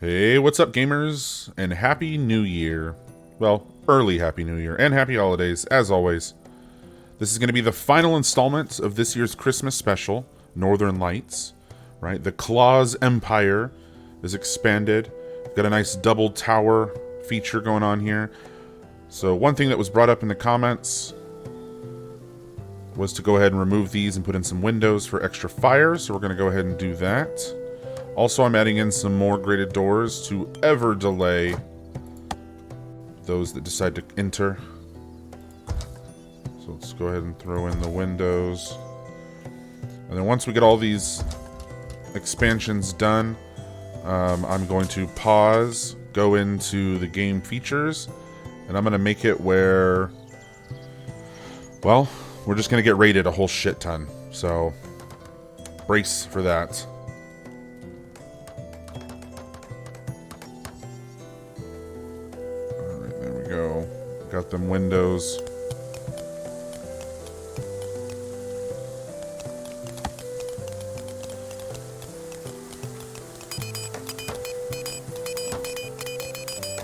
Hey, what's up, gamers? And Happy New Year. Well, early Happy New Year and Happy Holidays, as always. This is going to be the final installment of this year's Christmas special, Northern Lights. Right? The Claus Empire is expanded. Got a nice double tower feature going on here. So one thing that was brought up in the comments was to go ahead and remove these and put in some windows for extra fire. So we're going to go ahead and do that. Also, I'm adding in some more graded doors to ever delay those that decide to enter. So let's go ahead and throw in the windows. And then once we get all these expansions done, I'm going to pause, go into the game features, and I'm going to make it where, well, we're just going to get rated a whole shit ton. So brace for that. Got them windows.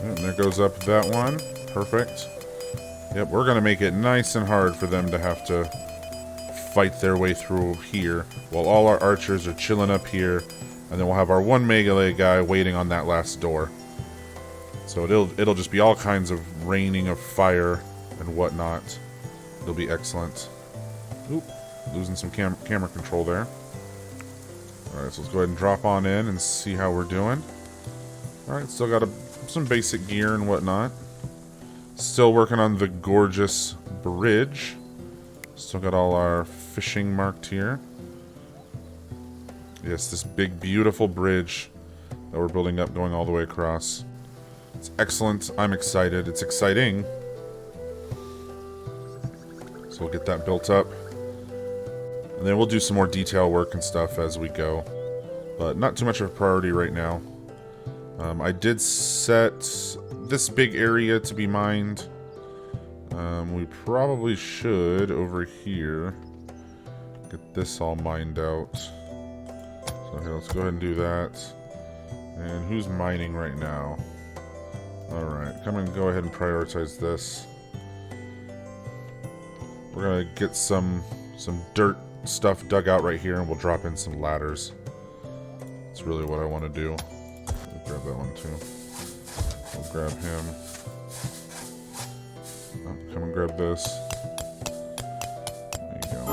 And there goes up that one. Perfect. Yep, we're going to make it nice and hard for them to have to fight their way through here, while all our archers are chilling up here, and then we'll have our one melee guy waiting on that last door. So it'll just be all kinds of raining of fire and whatnot. It'll be excellent. Oop, losing some camera control there. Alright, so let's go ahead and drop on in and see how we're doing. Alright, still got some basic gear and whatnot. Still working on the gorgeous bridge. Still got all our fishing marked here. Yes, this big beautiful bridge that we're building up going all the way across. It's excellent. I'm excited. It's exciting. So we'll get that built up. And then we'll do some more detail work and stuff as we go. But not too much of a priority right now. I did set this big area to be mined. We probably should, over here, get this all mined out. So here, let's go ahead and do that. And who's mining right now? Alright, come and go ahead and prioritize this. We're gonna get some dirt stuff dug out right here, and we'll drop in some ladders. That's really what I want to do. We'll grab that one too. We'll grab him. Oh, come and grab this. There you go.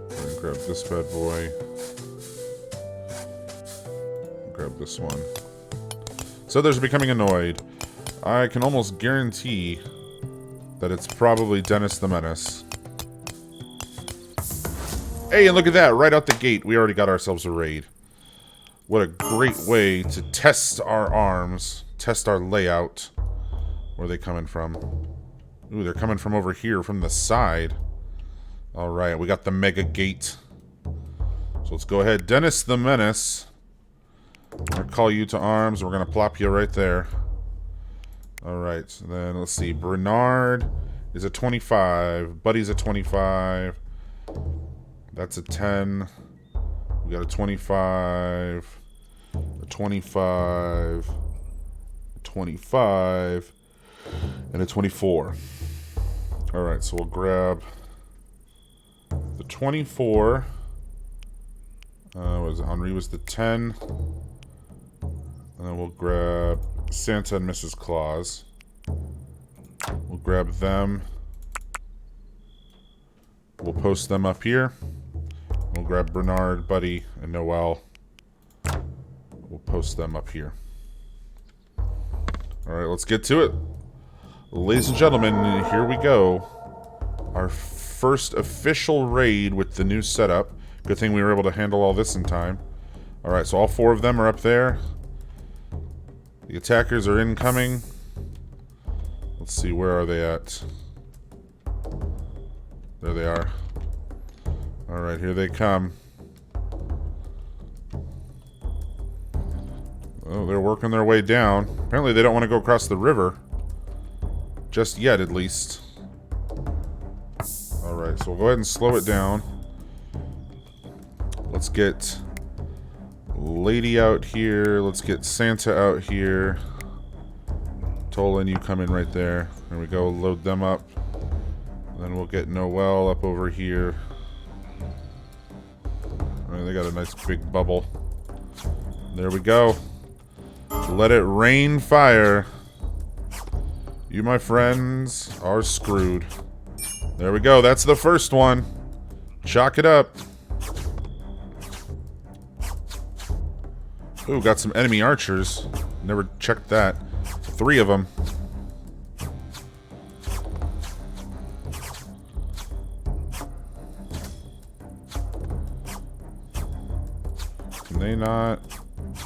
Go and grab this bad boy. Grab this one. So others are becoming annoyed. I can almost guarantee that it's probably Dennis the Menace. Hey, and look at that! Right out the gate, we already got ourselves a raid. What a great way to test our arms, test our layout. Where are they coming from? Ooh, they're coming from over here, from the side. Alright, we got the mega gate. So let's go ahead. Dennis the Menace. I'm going to call you to arms. We're going to plop you right there. Alright, so then let's see. Bernard is a 25. Buddy's a 25. That's a 10. We got a 25. A 25. A 25. And a 24. Alright, so we'll grab the 24. What was it? Henri was the 10. And then we'll grab Santa and Mrs. Claus. We'll grab them. We'll post them up here. We'll grab Bernard, Buddy, and Noel. We'll post them up here. Alright, let's get to it. Ladies and gentlemen, here we go. Our first official raid with the new setup. Good thing we were able to handle all this in time. Alright, so all four of them are up there. The attackers are incoming. Let's see, where are they at? There they are. Alright, here they come. Oh, they're working their way down. Apparently they don't want to go across the river. Just yet, at least. Alright, so we'll go ahead and slow it down. Let's get Lady out here. Let's get Santa out here. Tolan, you come in right there. There we go. Load them up. Then we'll get Noel up over here. Alright, they got a nice big bubble. There we go. Let it rain fire. You, my friends, are screwed. There we go. That's the first one. Chalk it up. Ooh, got some enemy archers. Never checked that. 3 of them. Can they not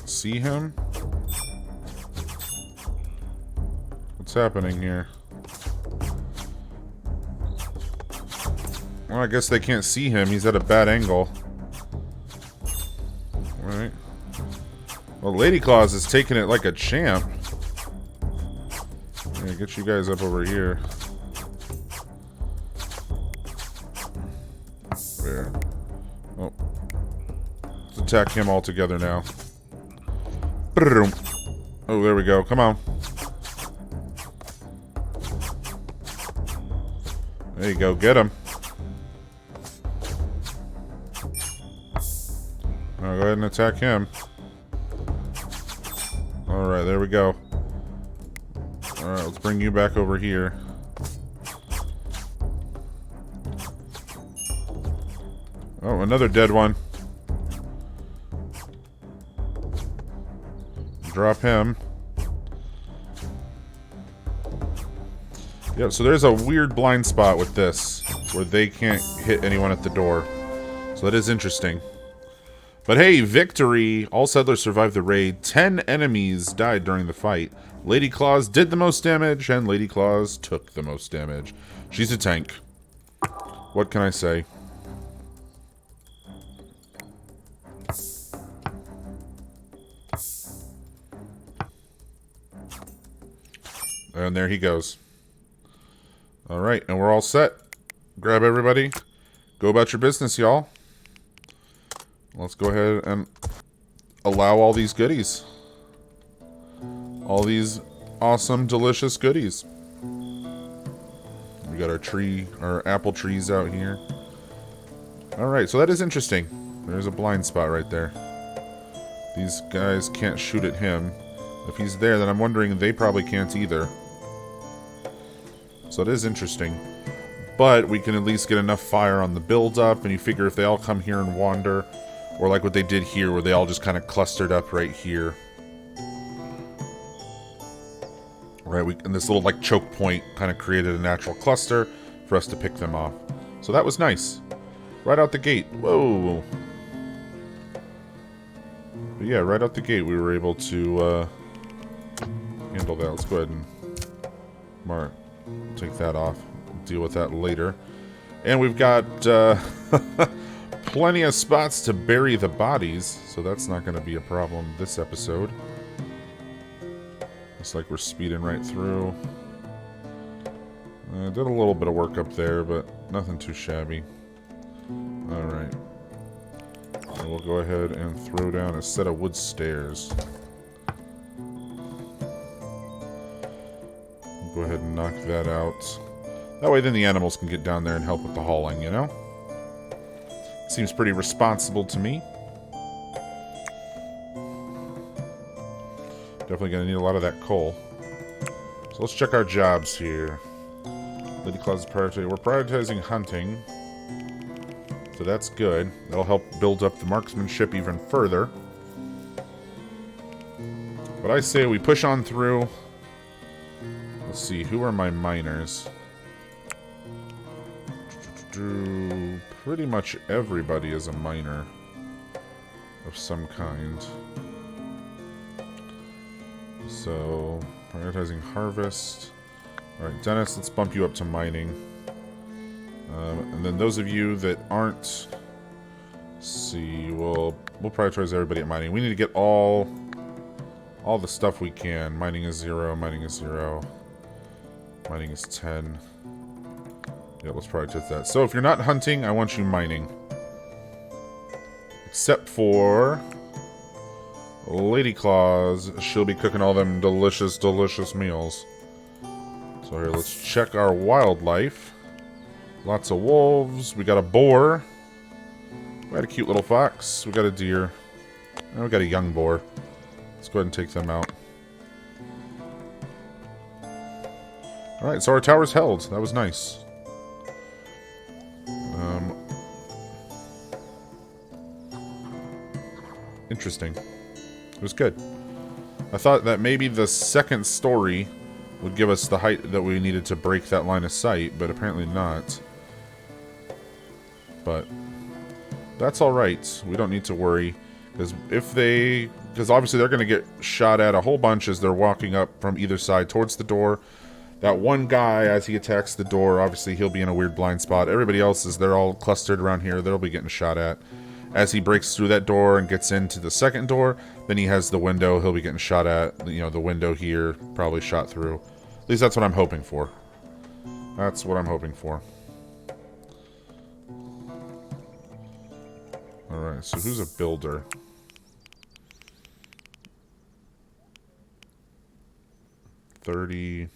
see him? What's happening here? Well, I guess they can't see him. He's at a bad angle. Alright. Well, Lady Claus is taking it like a champ. Yeah, get you guys up over here. There. Oh. Let's attack him all together now. Oh, there we go. Come on. There you go. Get him. Now go ahead and attack him. Alright, there we go. Alright, let's bring you back over here. Oh, another dead one. Drop him. Yep, so there's a weird blind spot with this, where they can't hit anyone at the door. So that is interesting. But hey, victory! All settlers survived the raid. 10 enemies died during the fight. Lady Claus did the most damage, and Lady Claus took the most damage. She's a tank. What can I say? And there he goes. Alright, and we're all set. Grab everybody. Go about your business, y'all. Let's go ahead and allow all these goodies. All these awesome, delicious goodies. We got our tree, our apple trees out here. Alright, so that is interesting. There's a blind spot right there. These guys can't shoot at him. If he's there, then I'm wondering they probably can't either. So it is interesting. But we can at least get enough fire on the build-up, and you figure if they all come here and wander, or like what they did here, where they all just kind of clustered up right here. Right, and this little like choke point kind of created a natural cluster for us to pick them off. So that was nice. Right out the gate. Whoa. But yeah, right out the gate we were able to handle that. Let's go ahead and take that off. Deal with that later. And we've got plenty of spots to bury the bodies, so that's not going to be a problem this episode. Looks like we're speeding right through. Did a little bit of work up there, but nothing too shabby. Alright. We'll go ahead and throw down a set of wood stairs. Go ahead and knock that out. That way then the animals can get down there and help with the hauling, you know? Seems pretty responsible to me. Definitely going to need a lot of that coal. So let's check our jobs here. Lady Claus is prioritizing. We're prioritizing hunting. So that's good. That'll help build up the marksmanship even further. But I say we push on through. Let's see, who are my miners? Pretty much everybody is a miner of some kind. So, prioritizing harvest. Alright, Dennis, let's bump you up to mining. And then those of you that aren't... Let's see, we'll prioritize everybody at mining. We need to get all the stuff we can. Mining is 0, mining is 0. Mining is 10. Yeah, let's prioritize that. So if you're not hunting, I want you mining. Except for Lady Claus. She'll be cooking all them delicious, delicious meals. So here, let's check our wildlife. Lots of wolves. We got a boar. We got a cute little fox. We got a deer. And we got a young boar. Let's go ahead and take them out. Alright, so our tower's held. That was nice. Interesting. It was good. I thought that maybe the second story would give us the height that we needed to break that line of sight, but apparently not. But that's alright. We don't need to worry. Because obviously they're going to get shot at a whole bunch as they're walking up from either side towards the door. That one guy, as he attacks the door, obviously he'll be in a weird blind spot. Everybody else they're all clustered around here. They'll be getting shot at. As he breaks through that door and gets into the second door, then he has the window. He'll be getting shot at. You know, the window here, probably shot through. At least that's what I'm hoping for. That's what I'm hoping for. Alright, so who's a builder? $30,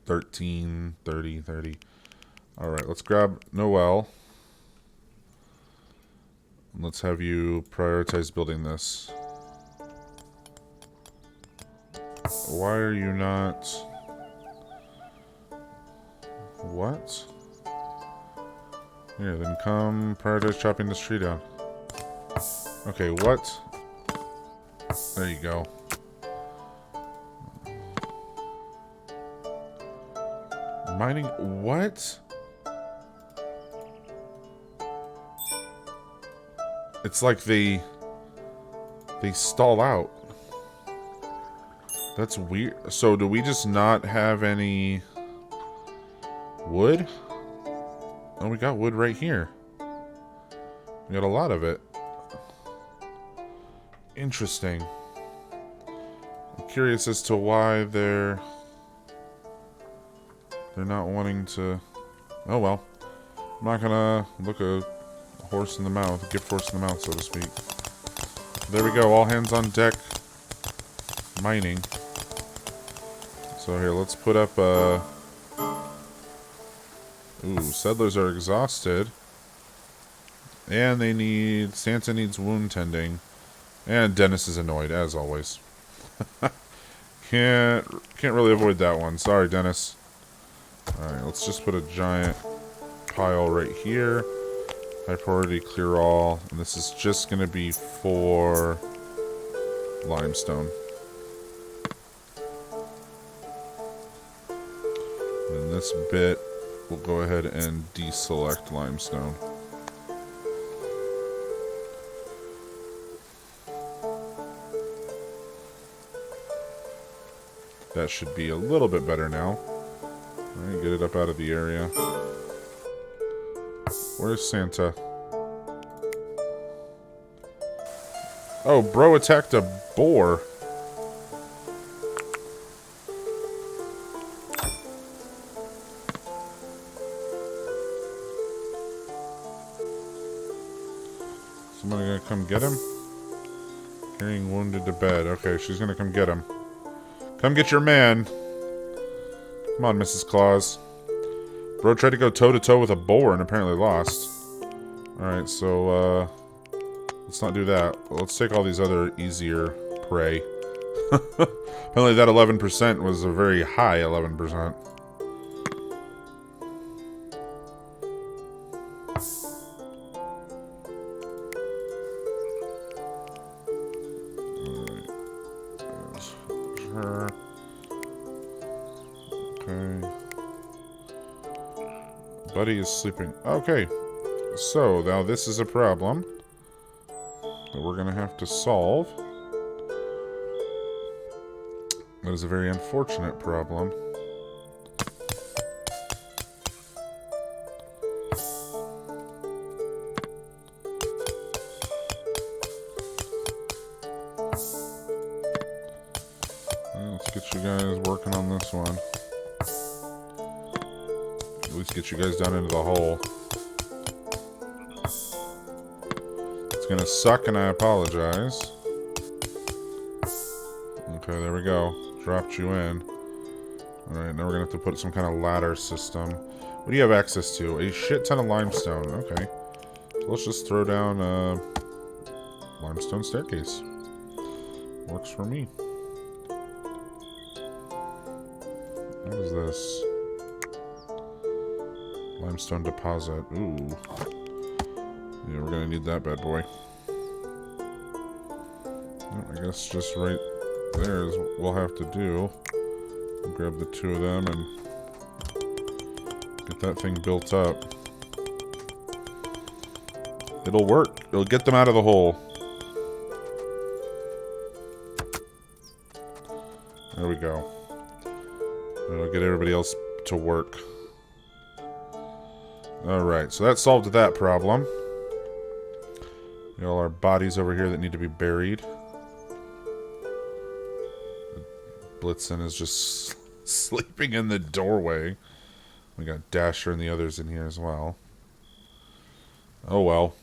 $13, $30, $30. Alright, let's grab Noel. Let's have you prioritize building this. Why are you not... What? Here, then come prioritize chopping this tree down. Okay, what? There you go. Mining... What? It's like they stall out. That's weird. So do we just not have any wood? Oh, we got wood right here. We got a lot of it. Interesting. I'm curious as to why they're not wanting to... Oh well. I'm not gonna look a horse in the mouth, gift horse in the mouth, so to speak. There we go, all hands on deck. Mining. So here, let's put up Ooh, settlers are exhausted. And they need... Santa needs wound tending. And Dennis is annoyed, as always. Can't really avoid that one. Sorry, Dennis. Alright, let's just put a giant pile right here. High priority, clear all. And this is just going to be for limestone. And this bit, we'll go ahead and deselect limestone. That should be a little bit better now. Alright, get it up out of the area. Where's Santa? Oh, bro attacked a boar. Somebody gonna come get him? Carrying wounded to bed. Okay, she's gonna come get him. Come get your man. Come on, Mrs. Claus. Bro tried to go toe-to-toe with a boar and apparently lost. Alright, so, let's not do that. Let's take all these other easier prey. Apparently that 11% was a very high 11%. Alright. There's her. Okay. Buddy is sleeping. Okay. So, now this is a problem that we're going to have to solve. That is a very unfortunate problem. Let's get you guys working on this one. At least get you guys down into the hole. It's gonna suck and I apologize. Okay, there we go. Dropped you in. Alright, now we're gonna have to put some kind of ladder system. What do you have access to? A shit ton of limestone. Okay. So let's just throw down a limestone staircase. Works for me. What is this? Limestone deposit. Ooh. Yeah, we're gonna need that bad boy. Well, I guess just right there is what we'll have to do. We'll grab the two of them and get that thing built up. It'll work. It'll get them out of the hole. There we go. It'll get everybody else to work. Alright, so that solved that problem. Got all our bodies over here that need to be buried. Blitzen is just sleeping in the doorway. We got Dasher and the others in here as well. Oh well.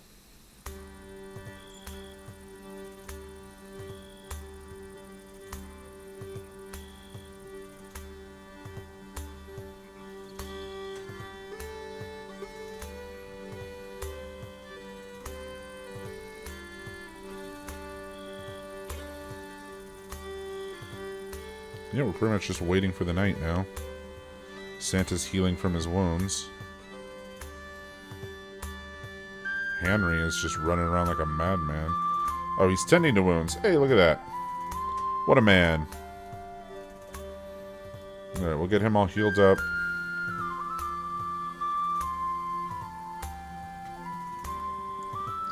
Yeah, we're pretty much just waiting for the night now. Santa's healing from his wounds. Henry is just running around like a madman. Oh, he's tending to wounds. Hey, look at that. What a man. Alright, we'll get him all healed up.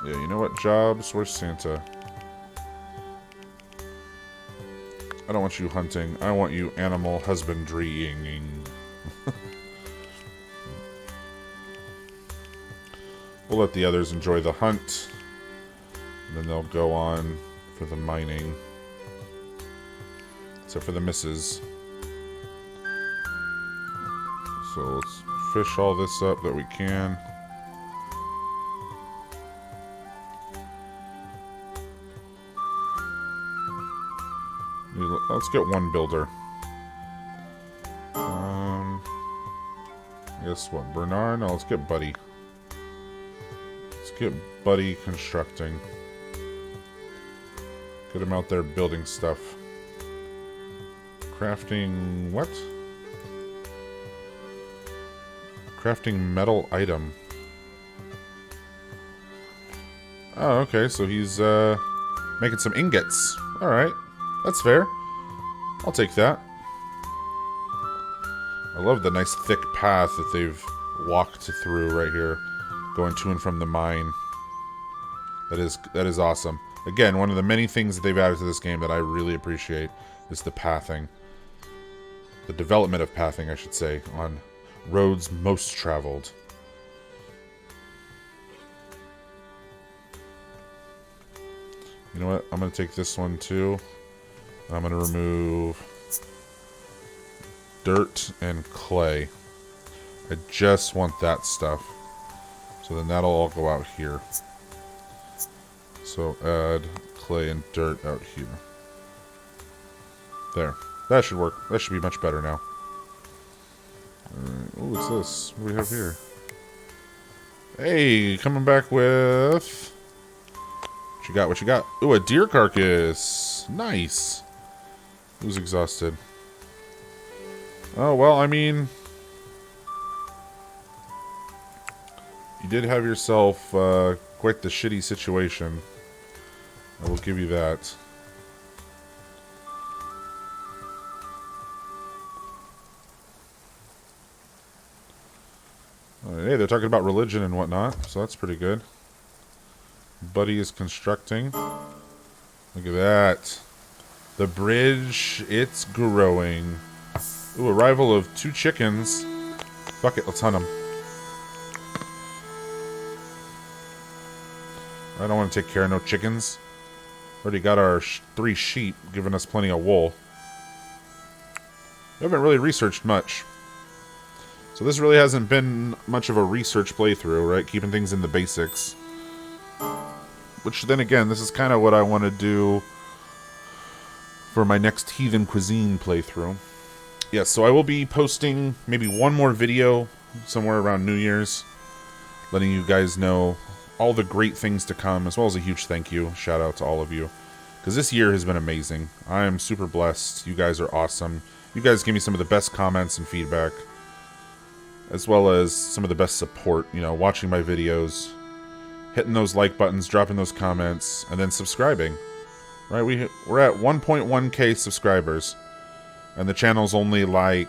Yeah, you know what, Jobs? Where's Santa? I don't want you hunting. I want you animal husbandrying. We'll let the others enjoy the hunt. And then they'll go on for the mining. Except for the misses. So let's fish all this up that we can. Let's get one builder. I guess what? Bernard? No, let's get Buddy. Let's get Buddy constructing. Get him out there building stuff. Crafting what? Crafting metal item. Oh, okay, so he's making some ingots. Alright, that's fair. I'll take that. I love the nice thick path that they've walked through right here, going to and from the mine. That is awesome. Again, one of the many things that they've added to this game that I really appreciate is the pathing. The development of pathing, I should say, on roads most traveled. You know what? I'm going to take this one too. I'm going to remove dirt and clay. I just want that stuff. So then that'll all go out here. So add clay and dirt out here. There. That should work. That should be much better now. Alright. Oh, what's this? What do we have here? Hey, coming back with... What you got? What you got? Ooh, a deer carcass. Nice. Who's exhausted? Oh, well, I mean... You did have yourself quite the shitty situation. I will give you that. Hey, they're talking about religion and whatnot, so that's pretty good. Buddy is constructing. Look at that. The bridge, it's growing. Ooh, arrival of 2 chickens. Fuck it, let's hunt them. I don't want to take care of no chickens. Already got our 3 sheep, giving us plenty of wool. We haven't really researched much. So this really hasn't been much of a research playthrough, right? Keeping things in the basics. Which then again, this is kind of what I want to do for my next Heathen Cuisine playthrough. Yes, so I will be posting maybe one more video somewhere around New Year's, letting you guys know all the great things to come, as well as a huge thank you. Shout out to all of you, because this year has been amazing. I am super blessed. You guys are awesome. You guys give me some of the best comments and feedback, as well as some of the best support, you know, watching my videos, hitting those like buttons, dropping those comments, and then subscribing. Right, we're at 1.1k subscribers, and the channel's only like,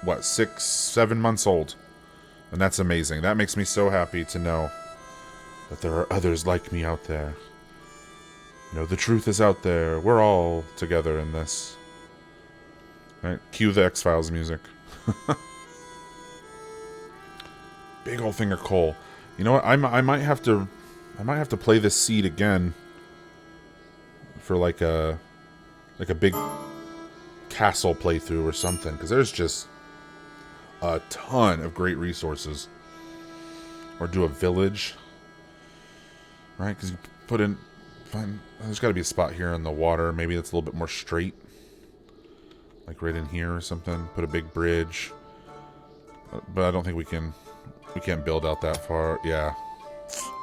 what, 6-7 months old, and that's amazing. That makes me so happy to know that there are others like me out there. You know, the truth is out there. We're all together in this. Right, cue the X-Files music. Big old thing of coal. You know what? I might have to play this seed again for like a big castle playthrough or something, because there's just a ton of great resources. Or do a village, right? Because you put in, there's got to be a spot here in the water. Maybe that's a little bit more straight, like right in here or something. Put a big bridge, but I don't think we can't build out that far. Yeah,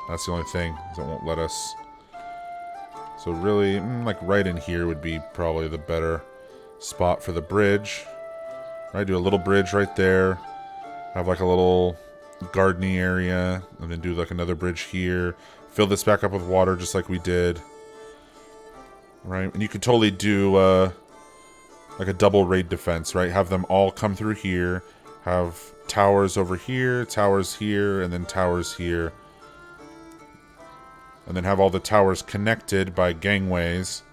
that's the only thing, is it won't let us. So really, like right in here would be probably the better spot for the bridge. Right, do a little bridge right there. Have like a little gardening area, and then do like another bridge here. Fill this back up with water just like we did. Right, and you could totally do like a double raid defense, right? Have them all come through here. Have towers over here, towers here, and then towers here. And then have all the towers connected by gangways.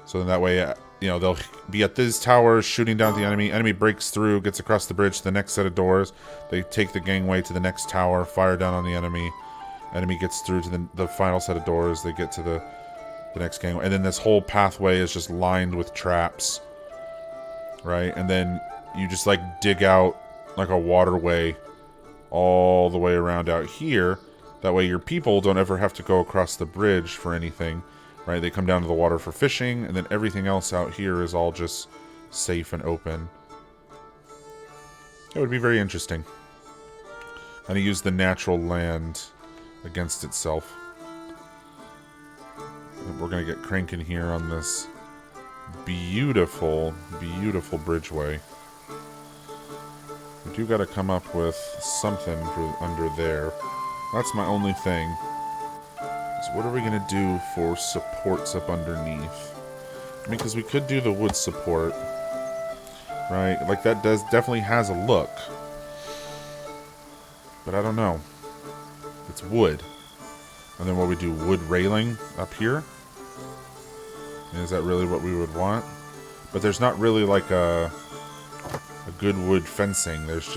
So then that way, you know, they'll be at these towers shooting down at the enemy. Enemy breaks through, gets across the bridge to the next set of doors. They take the gangway to the next tower, fire down on the enemy. Enemy gets through to the final set of doors. They get to the next gangway. And then this whole pathway is just lined with traps. Right? And then you just like dig out like a waterway all the way around out here. That way your people don't ever have to go across the bridge for anything, right? They come down to the water for fishing, and then everything else out here is all just safe and open. It would be very interesting. And to use the natural land against itself. And we're going to get cranking here on this beautiful, beautiful bridgeway. We do got to come up with something for under there. That's my only thing. So what are we going to do for supports up underneath? I mean, because we could do the wood support. Right? Like, that definitely has a look. But I don't know. It's wood. And then what we do, wood railing up here? Is that really what we would want? But there's not really like a good wood fencing. There's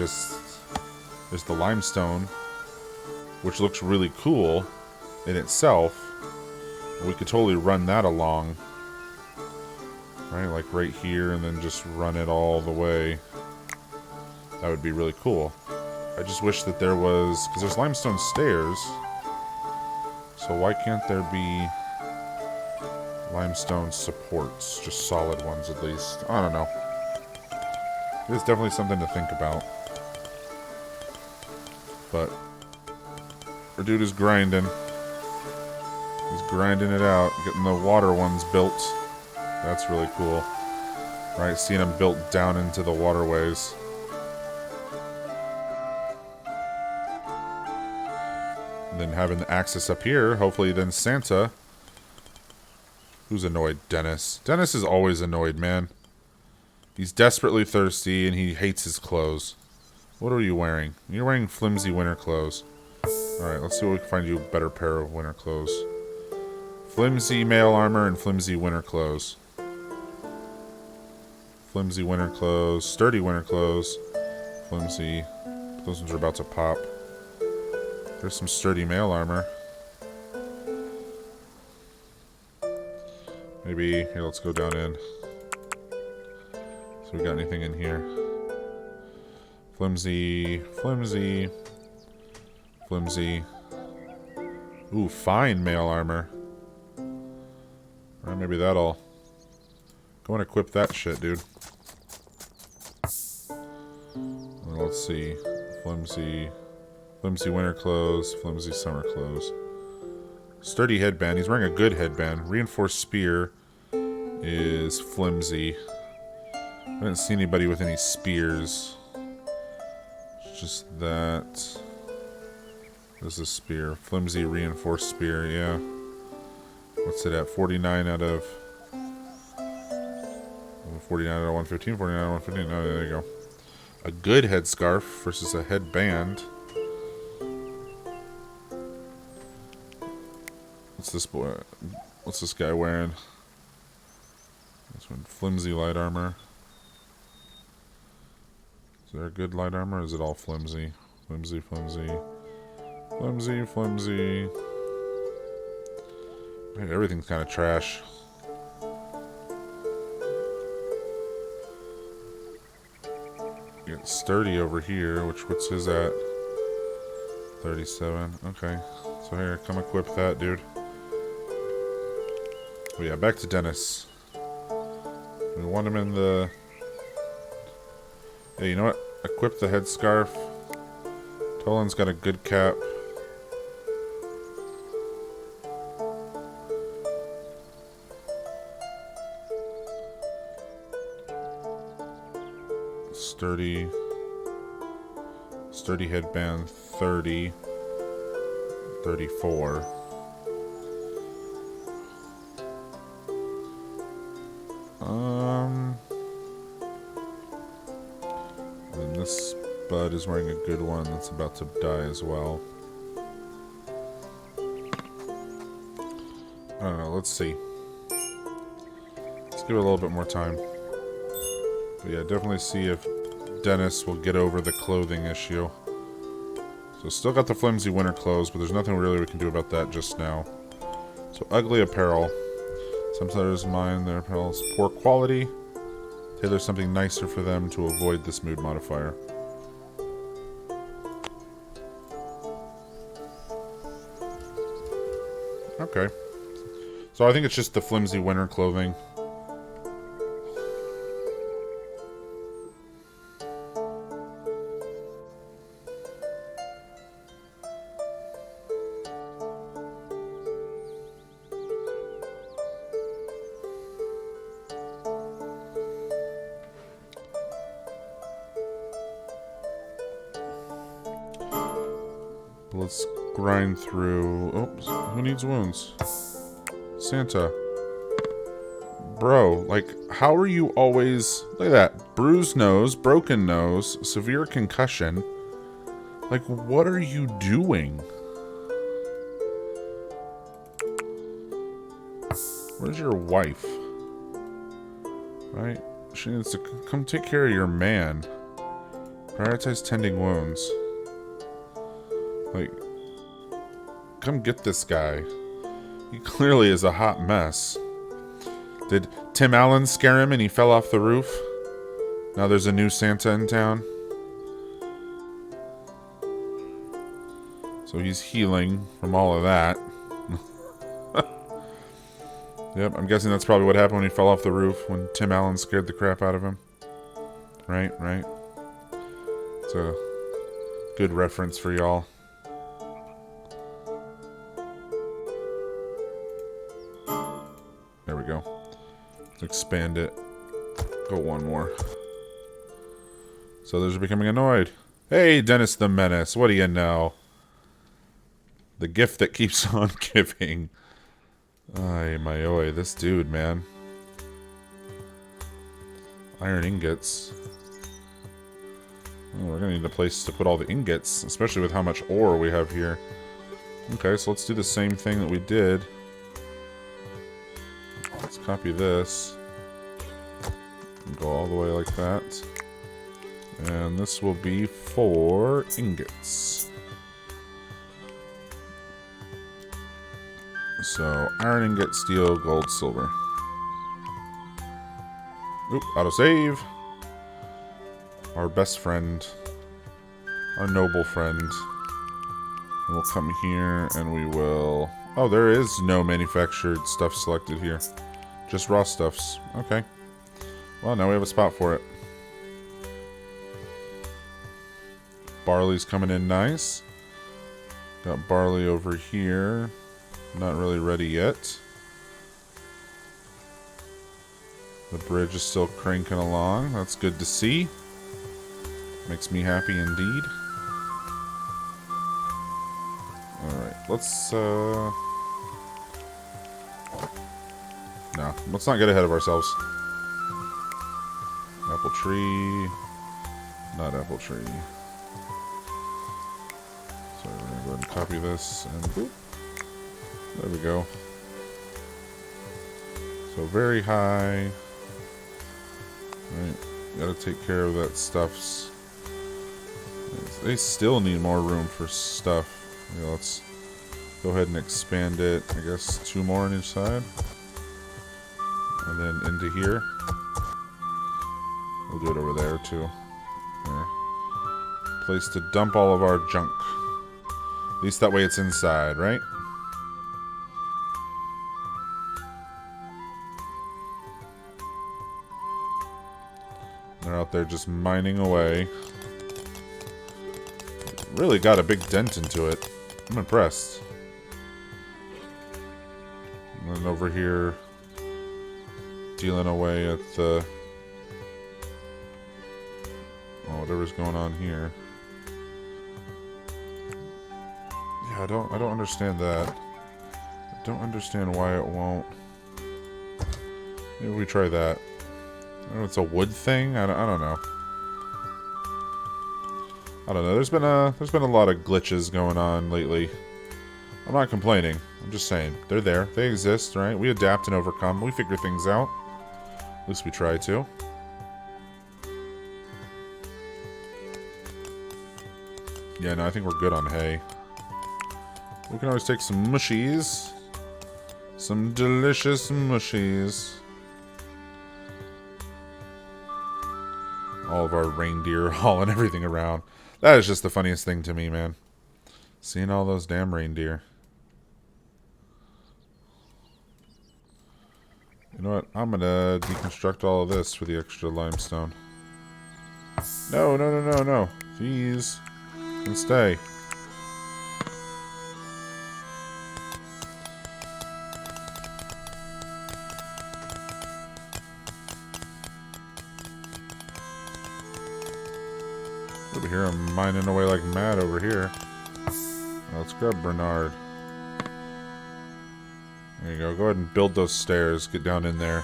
the limestone, which looks really cool in itself. We could totally run that along, right? Like right here, and then just run it all the way. That would be really cool. I just wish that there was, because there's limestone stairs, so why can't there be limestone supports? Just solid ones at least. I don't know. It's definitely something to think about. But our dude is grinding. He's grinding it out, getting the water ones built. That's really cool. Right, seeing them built down into the waterways. And then having the access up here, hopefully then Santa. Who's annoyed? Dennis. Dennis is always annoyed, man. He's desperately thirsty and he hates his clothes. What are you wearing? You're wearing flimsy winter clothes. Alright, let's see what we can find you a better pair of winter clothes. Flimsy mail armor and flimsy winter clothes. Flimsy winter clothes, sturdy winter clothes, flimsy. Those ones are about to pop. There's some sturdy mail armor. Maybe, here, let's go down in. So we got anything in here? Flimsy, flimsy, flimsy. Ooh, fine mail armor. Or maybe that'll... Go and equip that shit, dude. Well, let's see. Flimsy winter clothes, flimsy summer clothes. Sturdy headband. He's wearing a good headband. Reinforced spear is flimsy. I didn't see anybody with any spears. It's just that. This is a spear. Flimsy reinforced spear, yeah. What's it at? 49 out of 115, 49 out of 115. Oh, there you go. A good headscarf versus a headband. What's this boy? What's this guy wearing? This one, flimsy light armor. Is there a good light armor, or is it all flimsy? Flimsy, flimsy. Flimsy, flimsy. Man, everything's kind of trash. Get sturdy over here, what's his at? 37. Okay. So here, come equip that, dude. Oh yeah, back to Dennis. We want him in the... Yeah, you know what? Equip the headscarf. Tolan's got a good cap. Sturdy headband, 30. 34. Then this bud is wearing a good one that's about to die as well. I don't know, let's see. Let's give it a little bit more time. But yeah, definitely see if Dennis will get over the clothing issue. So still got the flimsy winter clothes, but there's nothing really we can do about that just now. So ugly apparel. Some sellers mind their apparel's poor quality. Tailor something nicer for them to avoid this mood modifier. Okay. So I think it's just the flimsy winter clothing. Let's grind through... Oops, who needs wounds? Santa. Bro, like, how are you always... Look at that. Bruised nose, broken nose, severe concussion. Like, what are you doing? Where's your wife? Right? She needs to come take care of your man. Prioritize tending wounds. Like, come get this guy. He clearly is a hot mess. Did Tim Allen scare him and he fell off the roof? Now there's a new Santa in town. So he's healing from all of that. Yep, I'm guessing that's probably what happened when he fell off the roof, when Tim Allen scared the crap out of him. Right, right. It's a good reference for y'all. There we go. Let's expand it. Go one more. So those are becoming annoyed. Hey, Dennis the Menace, what do you know? The gift that keeps on giving. Ay, my oi, this dude, man. Iron ingots. Oh, we're gonna need a place to put all the ingots, especially with how much ore we have here. Okay, so let's do the same thing that we did. Let's copy this. Go all the way like that. And this will be 4 ingots. So, iron ingot, steel, gold, silver. Oop, autosave. Our best friend. Our noble friend. And we'll come here and we will... Oh, there is no manufactured stuff selected here. Just raw stuffs. Okay. Well, now we have a spot for it. Barley's coming in nice. Got barley over here. Not really ready yet. The bridge is still cranking along. That's good to see. Makes me happy indeed. Alright, let's no, let's not get ahead of ourselves. Apple tree. Not apple tree. So we're gonna go ahead and copy this and boop. There we go. So very high. Right, gotta take care of that stuffs. They still need more room for stuff. Yeah, let's go ahead and expand it. I guess 2 more on each side. And then into here. We'll do it over there too. There. Place to dump all of our junk. At least that way it's inside, right? They're out there just mining away. Really got a big dent into it. I'm impressed. And then over here, dealing away at the... oh, whatever's going on here. Yeah, I don't understand that. I don't understand why it won't. Maybe we try that. I don't know, it's a wood thing? I don't know. I don't know. There's been a lot of glitches going on lately. I'm not complaining. I'm just saying. They're there. They exist, right? We adapt and overcome. We figure things out. At least we try to. Yeah, no, I think we're good on hay. We can always take some mushies. Some delicious mushies. All of our reindeer hauling everything around. That is just the funniest thing to me, man. Seeing all those damn reindeer. You know what? I'm gonna deconstruct all of this for the extra limestone. No, no, no, no, no. These can stay. Over here, I'm mining away like mad over here. Let's grab Bernard. There you go. Go ahead and build those stairs. Get down in there.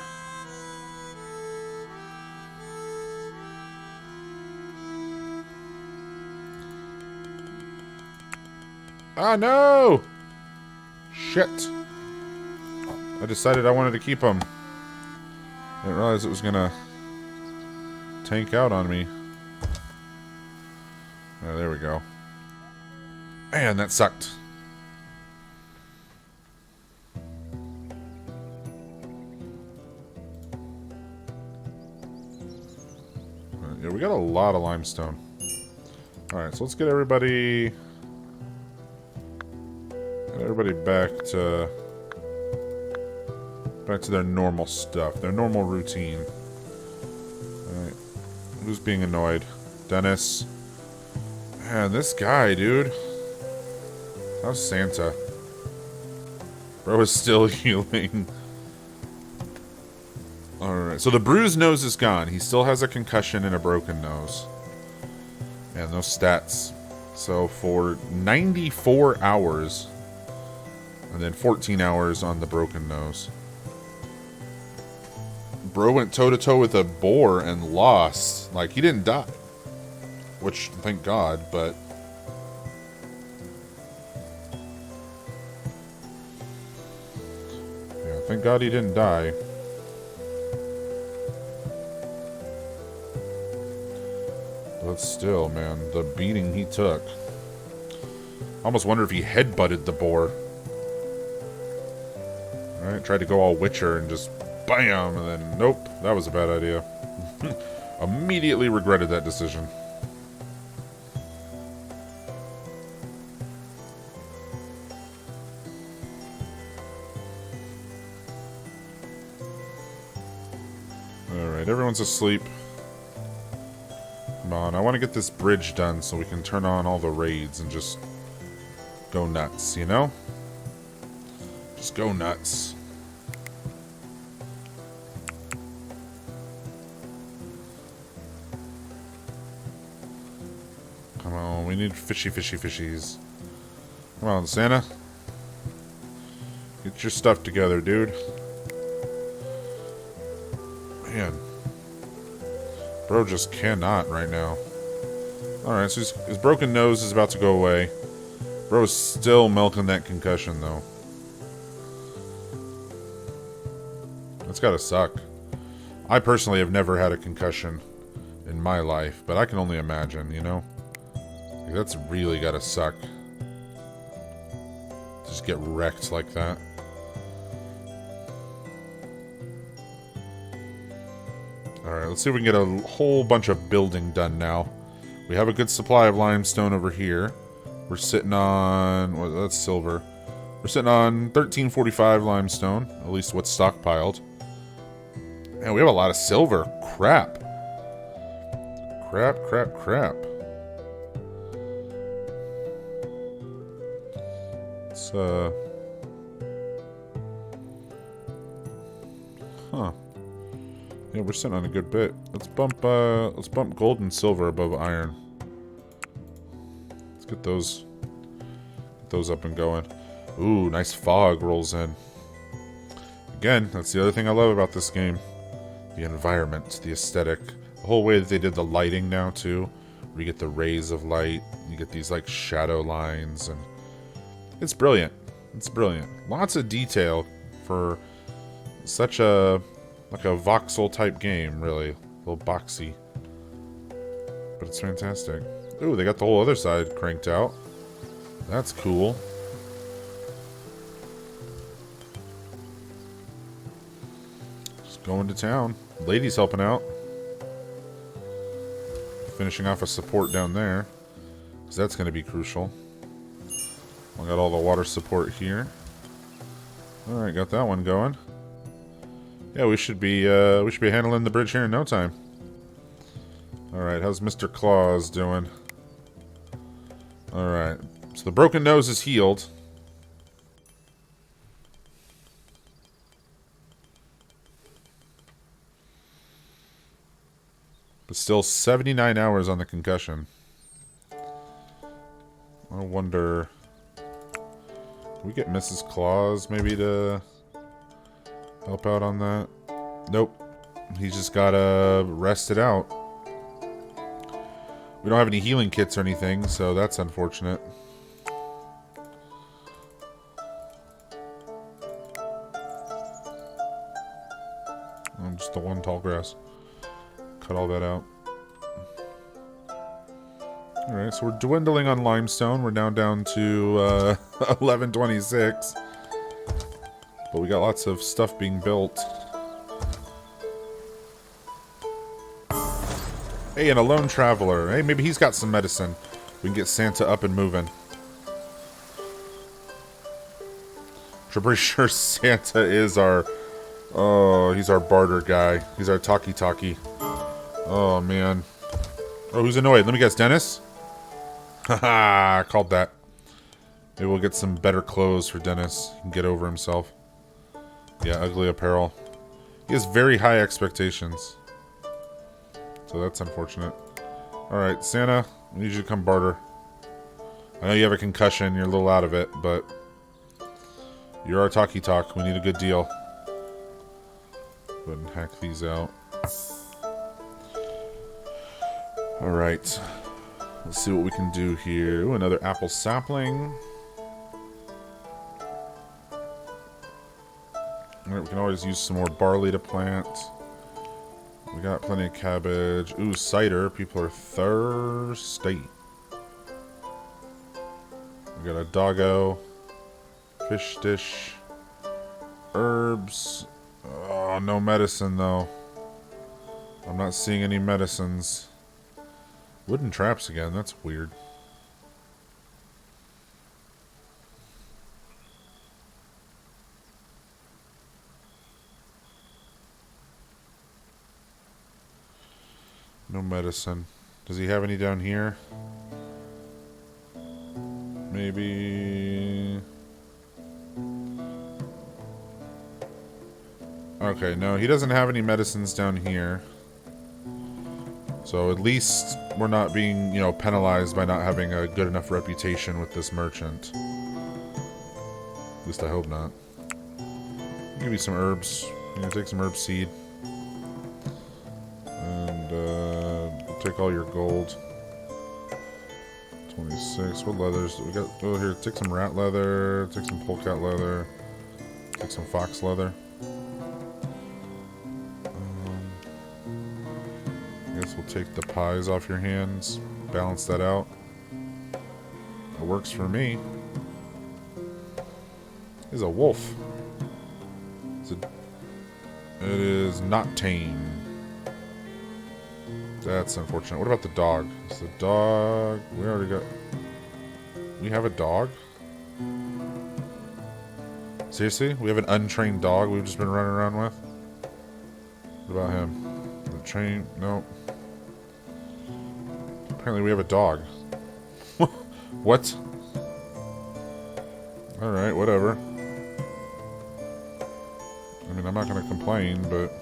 Ah, no! Shit. I decided I wanted to keep them. I didn't realize it was gonna tank out on me. Oh, there we go. Man, that sucked. Yeah, we got a lot of limestone. Alright, so let's get everybody... back to their normal stuff, their normal routine. Alright. Who's being annoyed? Dennis. Man, this guy, dude. How's Santa? Bro is still healing. Alright, so the bruised nose is gone. He still has a concussion and a broken nose. Man, those stats. So for 94 hours, and then 14 hours on the broken nose. Bro went toe-to-toe with a boar and lost. Like, he didn't die. Which, thank God, but... yeah, thank God he didn't die. But still, man, the beating he took. I almost wonder if he headbutted the boar. Alright, tried to go all Witcher and just BAM! And then, nope, that was a bad idea. Immediately regretted that decision. Alright, everyone's asleep. Come on, I want to get this bridge done so we can turn on all the raids and just go nuts, you know? Just go nuts. Come on, we need fishies. Come on, Santa. Get your stuff together, dude. Man. Bro just cannot right now. Alright, so his broken nose is about to go away. Bro's still milking that concussion, though. That's gotta suck. I personally have never had a concussion in my life, but I can only imagine, you know? Like, that's really gotta suck. Just get wrecked like that. Alright, let's see if we can get a whole bunch of building done now. We have a good supply of limestone over here. We're sitting on... well, that's silver. We're sitting on 1345 limestone. At least what's stockpiled. Man, we have a lot of silver. Crap. Crap. It's, huh. Yeah, we're sitting on a good bit. Let's bump gold and silver above iron. Let's get those up and going. Ooh, nice fog rolls in. Again, that's the other thing I love about this game. The environment, the aesthetic. The whole way that they did the lighting now, too. Where you get the rays of light. You get these, like, shadow lines. And it's brilliant. It's brilliant. Lots of detail for such a... like a voxel type game, really. A little boxy. But it's fantastic. Ooh, they got the whole other side cranked out. That's cool. Just going to town. Lady's helping out. Finishing off a support down there. Because that's going to be crucial. We got all the water support here. Alright, got that one going. Yeah, we should be handling the bridge here in no time. Alright, how's Mr. Claus doing? Alright, so the broken nose is healed. But still 79 hours on the concussion. I wonder... can we get Mrs. Claus maybe to help out on that? Nope. He just gotta rest it out. We don't have any healing kits or anything, so that's unfortunate. Oh, just the one tall grass. Cut all that out. Alright, so we're dwindling on limestone. We're now down to 1126. But we got lots of stuff being built. Hey, and a lone traveler. Hey, maybe he's got some medicine. We can get Santa up and moving. I'm pretty sure Santa is our... oh, he's our barter guy. He's our talkie-talkie. Oh, man. Oh, who's annoyed? Let me guess, Dennis? Haha, called that. Maybe we'll get some better clothes for Dennis. He can get over himself. Yeah, ugly apparel. He has very high expectations. So that's unfortunate. Alright, Santa, we need you to come barter. I know you have a concussion, you're a little out of it, but... you're our talkie-talk. We need a good deal. Go ahead and hack these out. Alright. Let's see what we can do here. Ooh, another apple sapling. Alright, we can always use some more barley to plant. We got plenty of cabbage. Ooh, cider. People are thirsty. We got a doggo. Fish dish. Herbs. Oh, no medicine, though. I'm not seeing any medicines. Wooden traps again. That's weird. No medicine. Does he have any down here? Maybe... Okay, no, he doesn't have any medicines down here. So at least we're not being, you know, penalized by not having a good enough reputation with this merchant. At least I hope not. I'll give you some herbs. I'm gonna take some herb seed. And, we'll take all your gold. 26. What leathers do we got? Oh, here, take some rat leather, take some polecat leather, take some fox leather. I guess we'll take the pies off your hands, balance that out. It works for me. It's a wolf. It is not tame. That's unfortunate. What about the dog? Is the dog... We already got... We have a dog? Seriously? We have an untrained dog we've just been running around with? What about him? The train... No. Apparently we have a dog. What? Alright, whatever. I mean, I'm not going to complain, but...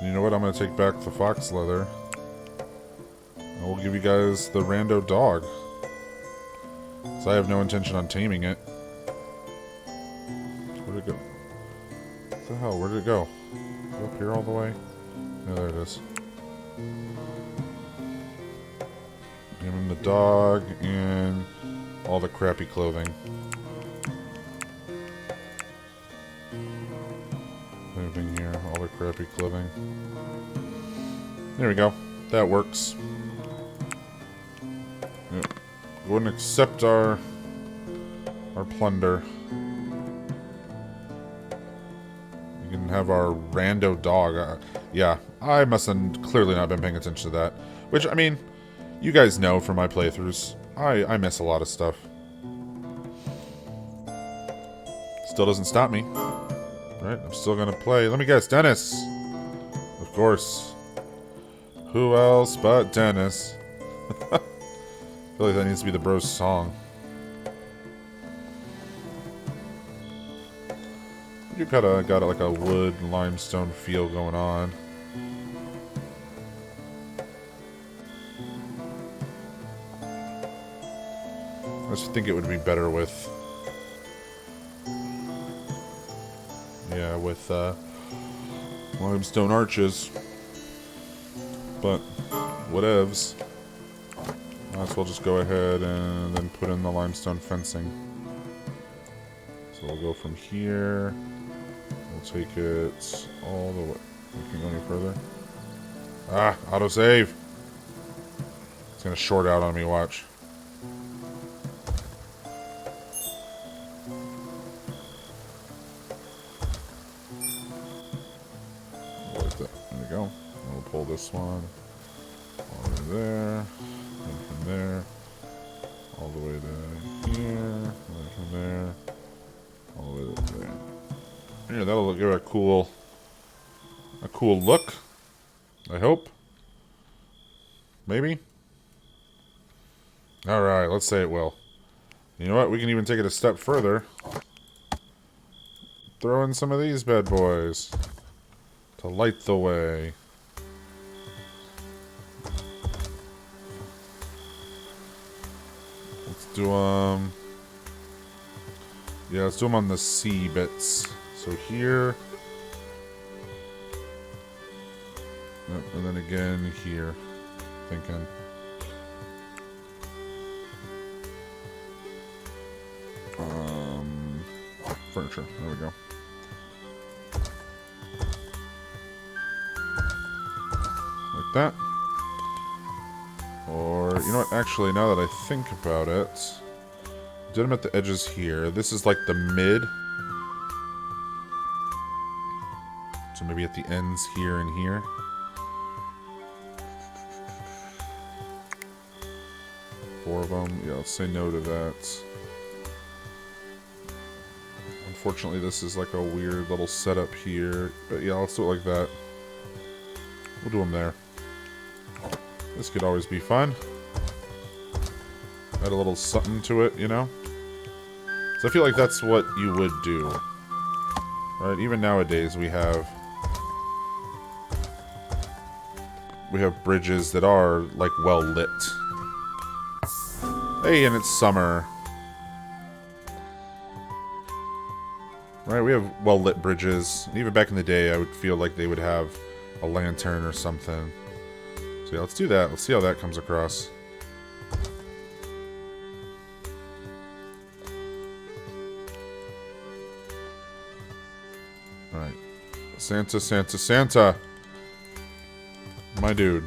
You know what? I'm going to take back the fox leather. I will give you guys the rando dog. So I have no intention on taming it. Where'd it go? What the hell? Where did it go? Up here all the way? Yeah, there it is. Give him the dog and all the crappy clothing. Everything here, all the crappy clothing. There we go. That works. Yep. Go ahead and accept our plunder. We can have our rando dog. Yeah, I must have clearly not been paying attention to that. Which, I mean, you guys know from my playthroughs, I miss a lot of stuff. Still doesn't stop me. Right, I'm still gonna play. Let me guess, Dennis! Of course. Who else but Dennis? I feel like that needs to be the bros song. You kinda got like a wood limestone feel going on. I just think it would be better with... Yeah, with limestone arches. But, whatevs. Might as well just go ahead and then put in the limestone fencing. So we'll go from here. We'll take it all the way. We can go any further. Ah, autosave! It's gonna short out on me, watch. Pull this one all the way there, and from there, all the way to here, and then from there, all the way to there. Yeah, that'll give it a cool look. I hope. Maybe. All right, let's say it will. You know what? We can even take it a step further. Throw in some of these bad boys to light the way. Do yeah, let's do them on the C bits. So here, yep, and then again here. Thinking. Furniture. There we go. Like that. Or, you know what, actually, now that I think about it, did them at the edges here. This is like the mid. So maybe at the ends here and here. Four of them. Yeah, let's say no to that. Unfortunately, this is like a weird little setup here. But yeah, let's do it like that. We'll do them there. This could always be fun. Add a little something to it, you know? So I feel like that's what you would do. Right? Even nowadays we have bridges that are like well lit. Hey, and it's summer. Right, we have well lit bridges. Even back in the day I would feel like they would have a lantern or something. So yeah, let's do that. Let's see how that comes across. Alright. Santa, Santa, Santa! My dude.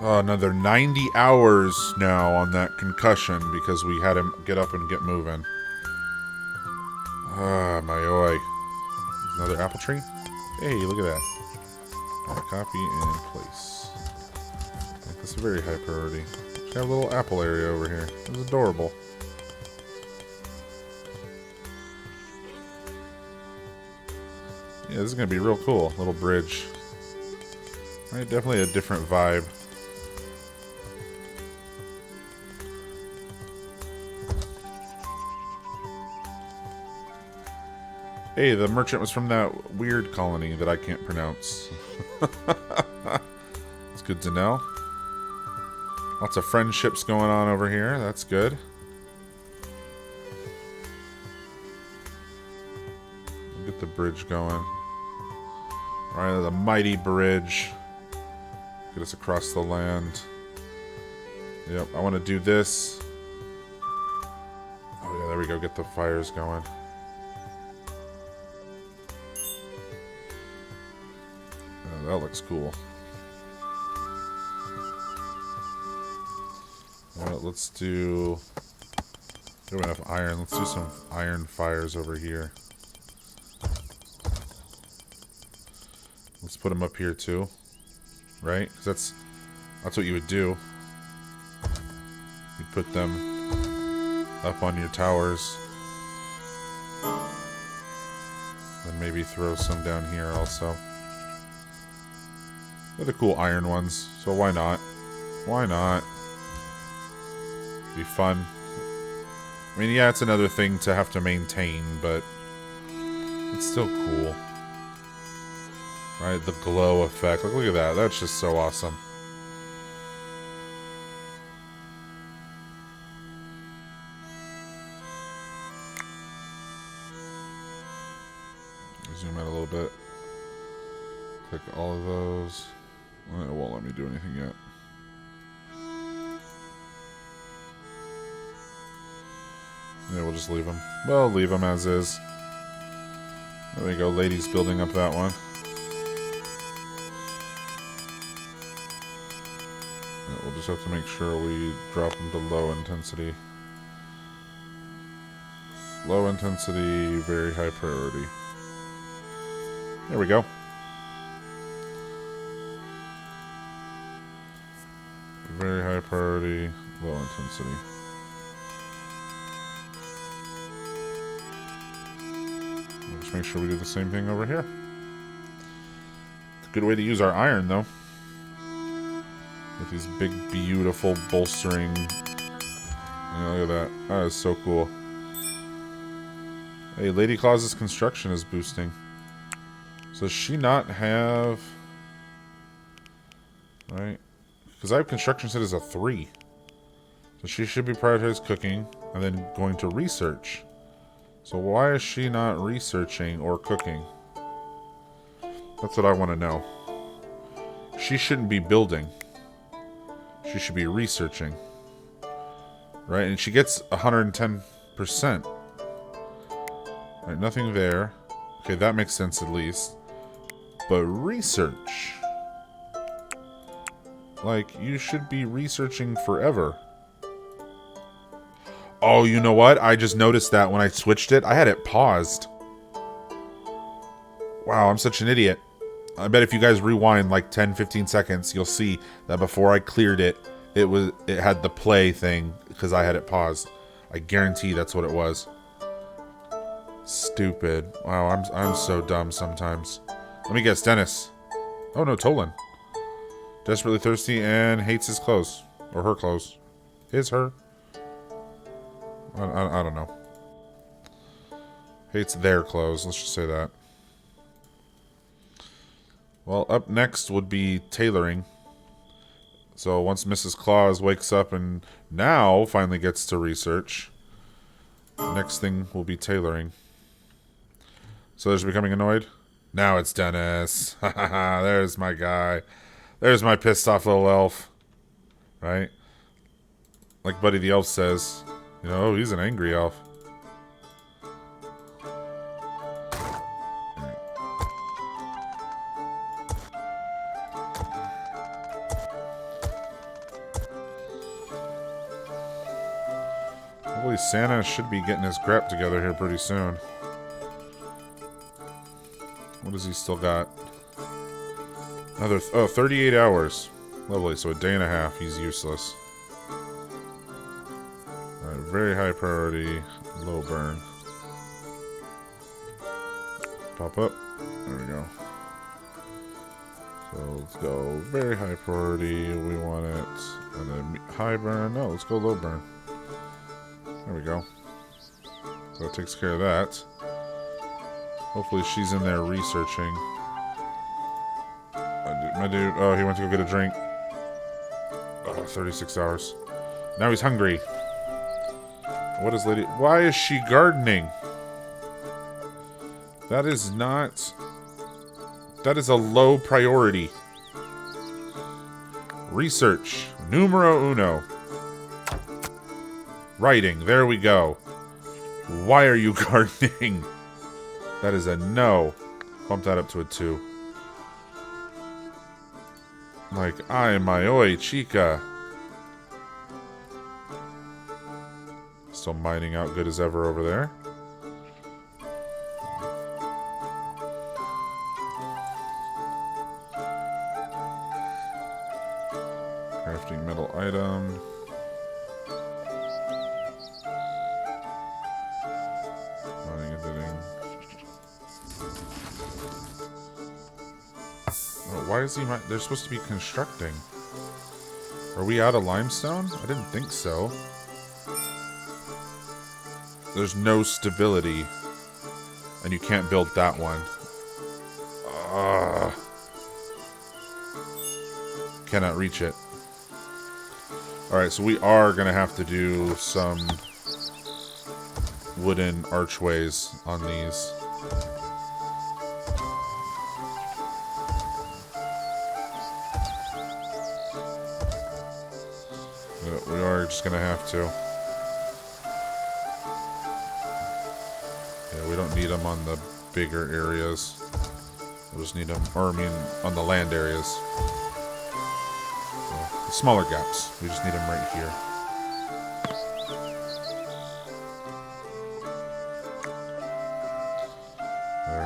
Oh, another 90 hours now on that concussion because we had him get up and get moving. Ah, my oi. Another apple tree? Hey, look at that. Alright, copy and place. Make this a very high priority. Just have a little apple area over here. It's adorable. Yeah, this is going to be real cool. Little bridge. Right, definitely a different vibe. Hey, the merchant was from that weird colony that I can't pronounce. It's good to know. Lots of friendships going on over here. That's good. We'll get the bridge going. Right, the mighty bridge. Get us across the land. Yep, I want to do this. Oh yeah, there we go. Get the fires going. Oh, that looks cool. Alright, let's do... We have enough iron. Let's do some iron fires over here. Let's put them up here too, right? Because that's what you would do. You put them up on your towers, then maybe throw some down here also. They're the cool iron ones, so why not? Why not? Be fun. I mean, yeah, it's another thing to have to maintain, but it's still cool. Right, the glow effect. Look at that. That's just so awesome. Zoom out a little bit. Click all of those. It won't let me do anything yet. Yeah, we'll just leave them. Well, leave them as is. There we go. Ladies building up that one. We'll just have to make sure we drop them to low intensity. Low intensity, very high priority. There we go. Very high priority, low intensity. We'll just make sure we do the same thing over here. It's a good way to use our iron, though. With these big, beautiful bolstering. Oh, look at that. That is so cool. Hey, Lady Claus's construction is boosting. So does she not have... Right? Because I have construction set as a 3. So she should be prioritized cooking and then going to research. So why is she not researching or cooking? That's what I want to know. She shouldn't be building. She should be researching. Right? And she gets 110%. Right, nothing there. Okay, that makes sense at least. But research. Like, you should be researching forever. Oh, you know what? I just noticed that when I switched it. I had it paused. Wow, I'm such an idiot. I bet if you guys rewind like 10-15 seconds, you'll see that before I cleared it, it had the play thing because I had it paused. I guarantee that's what it was. Stupid. Wow, I'm so dumb sometimes. Let me guess, Dennis. Oh no, Tolan. Desperately thirsty and hates his clothes. Or her clothes. His, her. I don't know. Hates their clothes, let's just say that. Well, up next would be tailoring. So once Mrs. Claus wakes up and now finally gets to research, the next thing will be tailoring. So there's becoming annoyed? Now it's Dennis. Haha, there's my guy. There's my pissed off little elf. Right? Like Buddy the Elf says, you know, oh, he's an angry elf. Hopefully Santa should be getting his crap together here pretty soon. What does he still got? Another 38 hours. Lovely, so a day and a half. He's useless. Alright, very high priority. Low burn. Pop up. There we go. So let's go very high priority. We want it. And then high burn. No, let's go low burn. There we go. So that takes care of that. Hopefully she's in there researching. My dude, oh, he went to go get a drink. Oh, 36 hours. Now he's hungry. What is lady? Why is she gardening? That is not... That is a low priority. Research. Numero uno. Writing. There we go. Why are you gardening? That is a no. Bump that up to a 2. Like, ay, my oi, chica. Still mining out good as ever over there. Crafting metal item. Mining and bidding. Oh, why is he... They're supposed to be constructing. Are we out of limestone? I didn't think so. There's no stability. And you can't build that one. Cannot reach it. Alright, so we are going to have to do some wooden archways on these. But we are just going to have to. Yeah, we don't need them on the bigger areas. We'll just need them, or I mean, on the land areas. So, the smaller gaps. We just need them right here.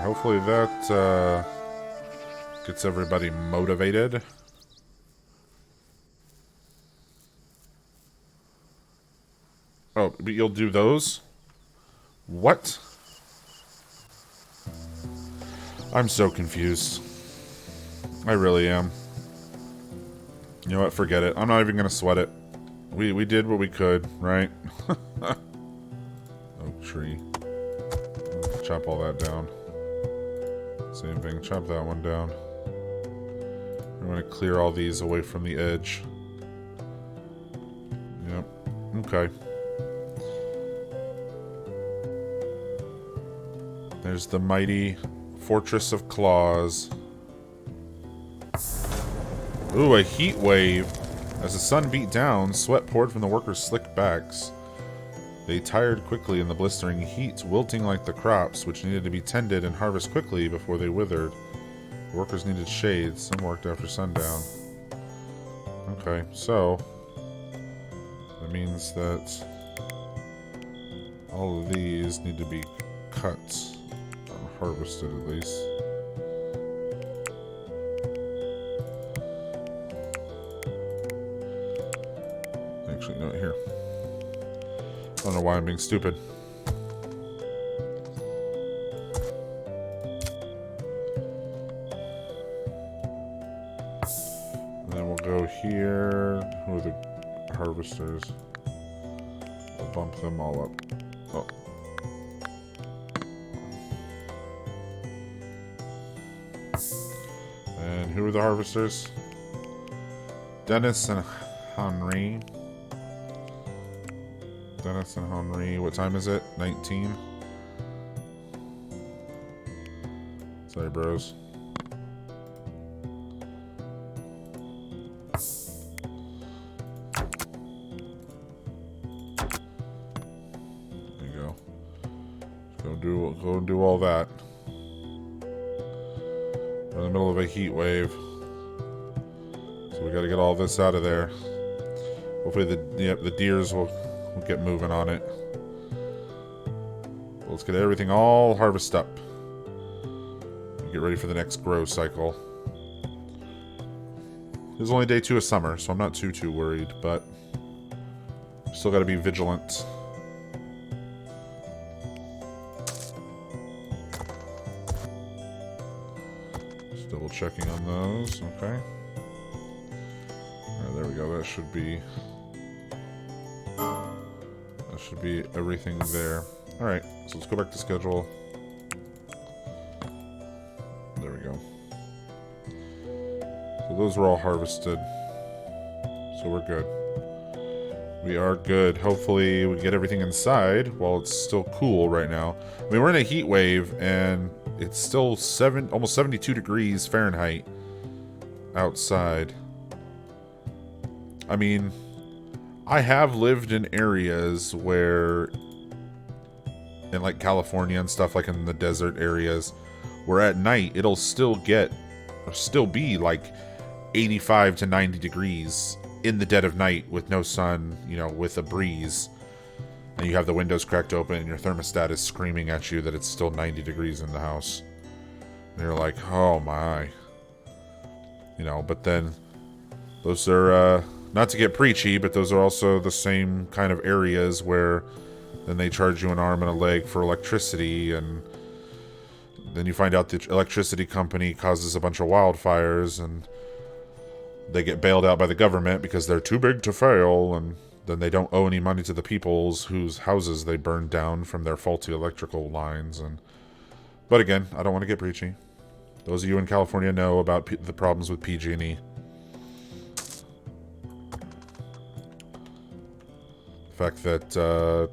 Hopefully that gets everybody motivated. Oh, but you'll do those? What? I'm so confused. I really am. You know what? Forget it. I'm not even gonna sweat it. We did what we could, right? Oak tree. Chop all that down. Same thing. Chop that one down. I'm gonna clear all these away from the edge. Yep. Okay. There's the mighty Fortress of Claws. Ooh, a heat wave. As the sun beat down, sweat poured from the workers' slick backs. They tired quickly in the blistering heat, wilting like the crops, which needed to be tended and harvested quickly before they withered. The workers needed shade. Some worked after sundown. Okay, so that means that all of these need to be cut. Harvested at least. Actually, no, here. I don't know why I'm being stupid. And then we'll go here. Who are the harvesters? We'll bump them all up. Oh. And who are the harvesters? Dennis and Henry. Dennis and Henry. What time is it? 19? Sorry, bros. There you go. Go do all that. We're in the middle of a heat wave. So we got to get all this out of there. Hopefully the deers will get moving on it. But let's get everything all harvested up. Get ready for the next grow cycle. This is only day 2 of summer, so I'm not too worried, but still got to be vigilant. Just double checking on those. Okay. There we go. That should be everything there. All right. So let's go back to schedule. There we go. So those were all harvested. So we're good. We are good. Hopefully we get everything inside while it's still cool right now. I mean, we're in a heat wave and it's still almost 72 degrees Fahrenheit outside. I mean, I have lived in areas where, in like California and stuff, like in the desert areas, where at night it'll still be like 85 to 90 degrees in the dead of night with no sun, you know, with a breeze. And you have the windows cracked open and your thermostat is screaming at you that it's still 90 degrees in the house. And you're like, oh my. You know, but then those are, not to get preachy, but those are also the same kind of areas where then they charge you an arm and a leg for electricity, and then you find out the electricity company causes a bunch of wildfires, and they get bailed out by the government because they're too big to fail, and then they don't owe any money to the peoples whose houses they burned down from their faulty electrical lines. But again, I don't want to get preachy. Those of you in California know about the problems with PG&E. The fact that,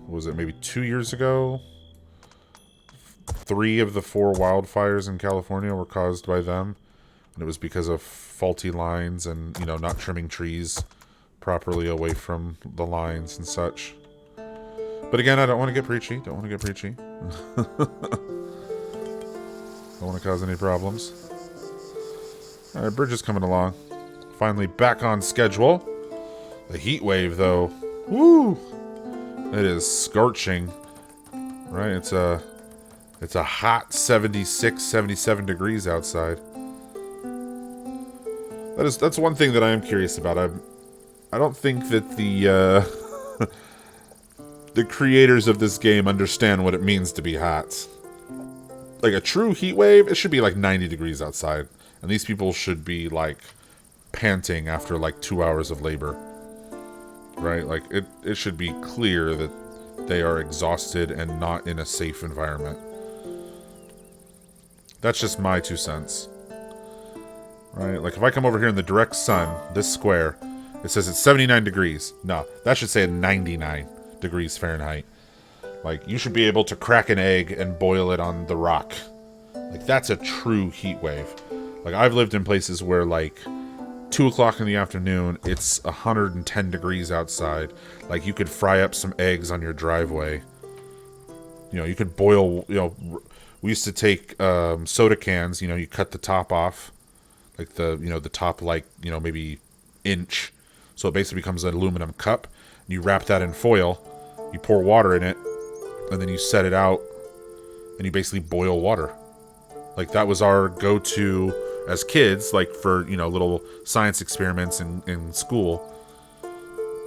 was it maybe 2 years ago? 3 of the 4 wildfires in California were caused by them. And it was because of faulty lines and, you know, not trimming trees properly away from the lines and such. But again, I don't want to get preachy. Don't want to get preachy. Don't want to cause any problems. Alright, bridge is coming along. Finally back on schedule. The heat wave, though. Woo! It is scorching. Right? It's a hot 76, 77 degrees outside. That's one thing that I am curious about. I don't think that the the creators of this game understand what it means to be hot. Like a true heat wave, it should be like 90 degrees outside. And these people should be like panting after like 2 hours of labor. Right? Like it should be clear that they are exhausted and not in a safe environment. That's just my 2 cents. Right? Like if I come over here in the direct sun, this square, it says it's 79 degrees. No, that should say 99 degrees Fahrenheit. Like you should be able to crack an egg and boil it on the rock. Like that's a true heat wave. Like I've lived in places where like 2 o'clock in the afternoon, it's 110 degrees outside. Like you could fry up some eggs on your driveway. You know, you could boil, you know, we used to take soda cans, you know, you cut the top off. Like the top like, you know, maybe inch. So it basically becomes an aluminum cup. You wrap that in foil, you pour water in it, and then you set it out, and you basically boil water. Like that was our go-to as kids, like for, little science experiments in school,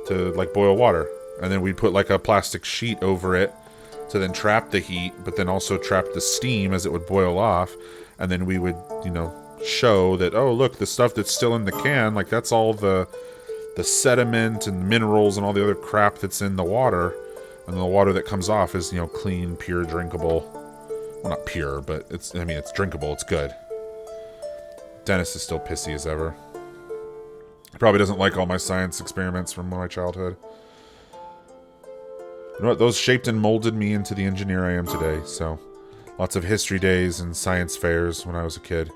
to like boil water. And then we'd put like a plastic sheet over it to then trap the heat, but then also trap the steam as it would boil off. And then we would, you know, show that, oh, look, the stuff that's still in the can, like that's all the sediment and minerals and all the other crap that's in the water. And the water that comes off is, you know, clean, pure, drinkable. Well, not pure, but it's, I mean, it's drinkable. It's good. Dennis is still pissy as ever. He probably doesn't like all my science experiments from my childhood. You know what? Those shaped and molded me into the engineer I am today. So, lots of history days and science fairs when I was a kid.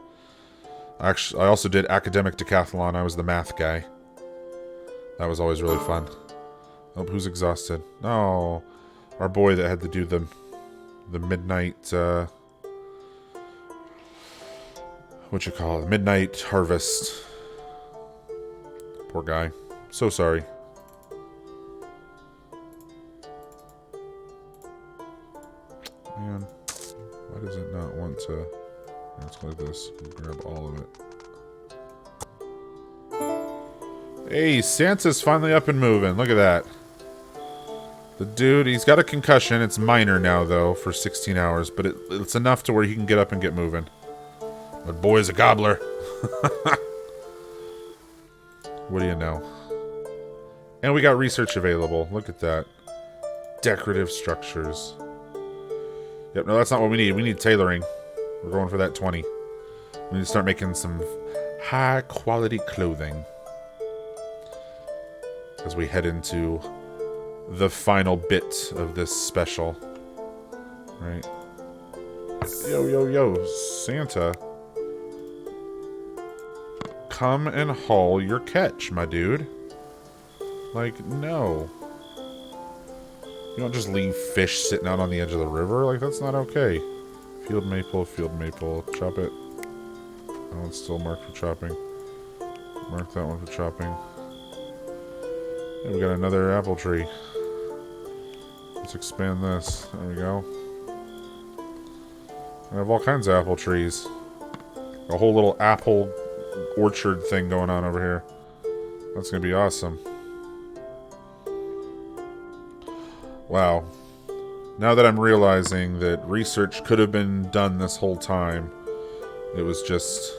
Actually, I also did academic decathlon. I was the math guy. That was always really fun. Oh, who's exhausted? No, our boy that had to do the midnight, what you call it? Midnight harvest. Poor guy. So sorry. Man, why does it not want to? Let's go like this. Grab all of it. Hey, Santa's finally up and moving. Look at that. The dude, he's got a concussion. It's minor now, though, for 16 hours. But it's enough to where he can get up and get moving. But boy's a gobbler. What do you know? And we got research available. Look at that. Decorative structures. Yep, no, that's not what we need. We need tailoring. We're going for that 20. We need to start making some high-quality clothing. As we head into the final bit of this special. Right? Yo, yo, yo, Santa. Come and haul your catch, my dude. Like, no. You don't just leave fish sitting out on the edge of the river. Like, that's not okay. Field maple, chop it. That one's still marked for chopping. Mark that one for chopping. And we got another apple tree. Let's expand this. There we go. I have all kinds of apple trees. A whole little apple orchard thing going on over here. That's gonna be awesome. Wow. Now that I'm realizing that research could have been done this whole time, it was just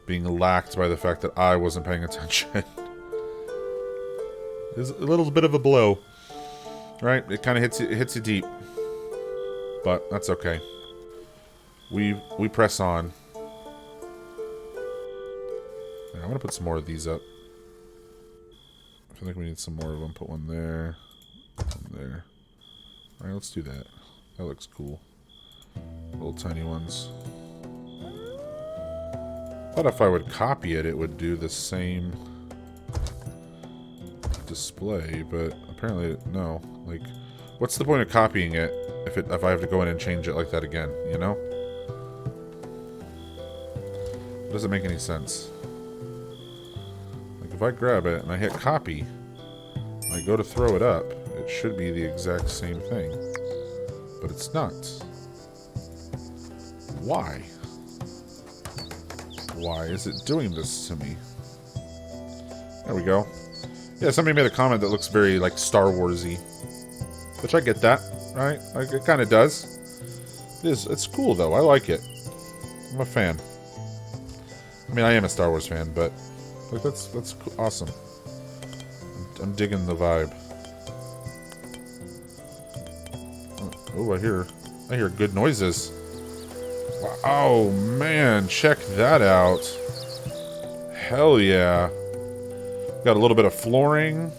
being lacked by the fact that I wasn't paying attention. It's a little bit of a blow. Right? It kind of hits you deep. But that's okay. We press on. Yeah, I'm gonna put some more of these up. I feel like we need some more of them. Put one there. One there. Alright, let's do that. That looks cool. Little tiny ones. Thought if I would copy it, it would do the same display, but apparently no. Like, what's the point of copying it if I have to go in and change it like that again, you know? It doesn't make any sense. Like, if I grab it and I hit copy, and I go to throw it up, it should be the exact same thing. But it's not. Why? Why is it doing this to me? There we go. Yeah, somebody made a comment that looks very, like, Star Wars-y. Which I get that, right? Like, it kind of does. It's cool, though. I like it. I'm a fan. I mean, I am a Star Wars fan, but like, that's awesome. I'm digging the vibe. Oh, I hear good noises. Oh, man, check that out. Hell yeah. Got a little bit of flooring.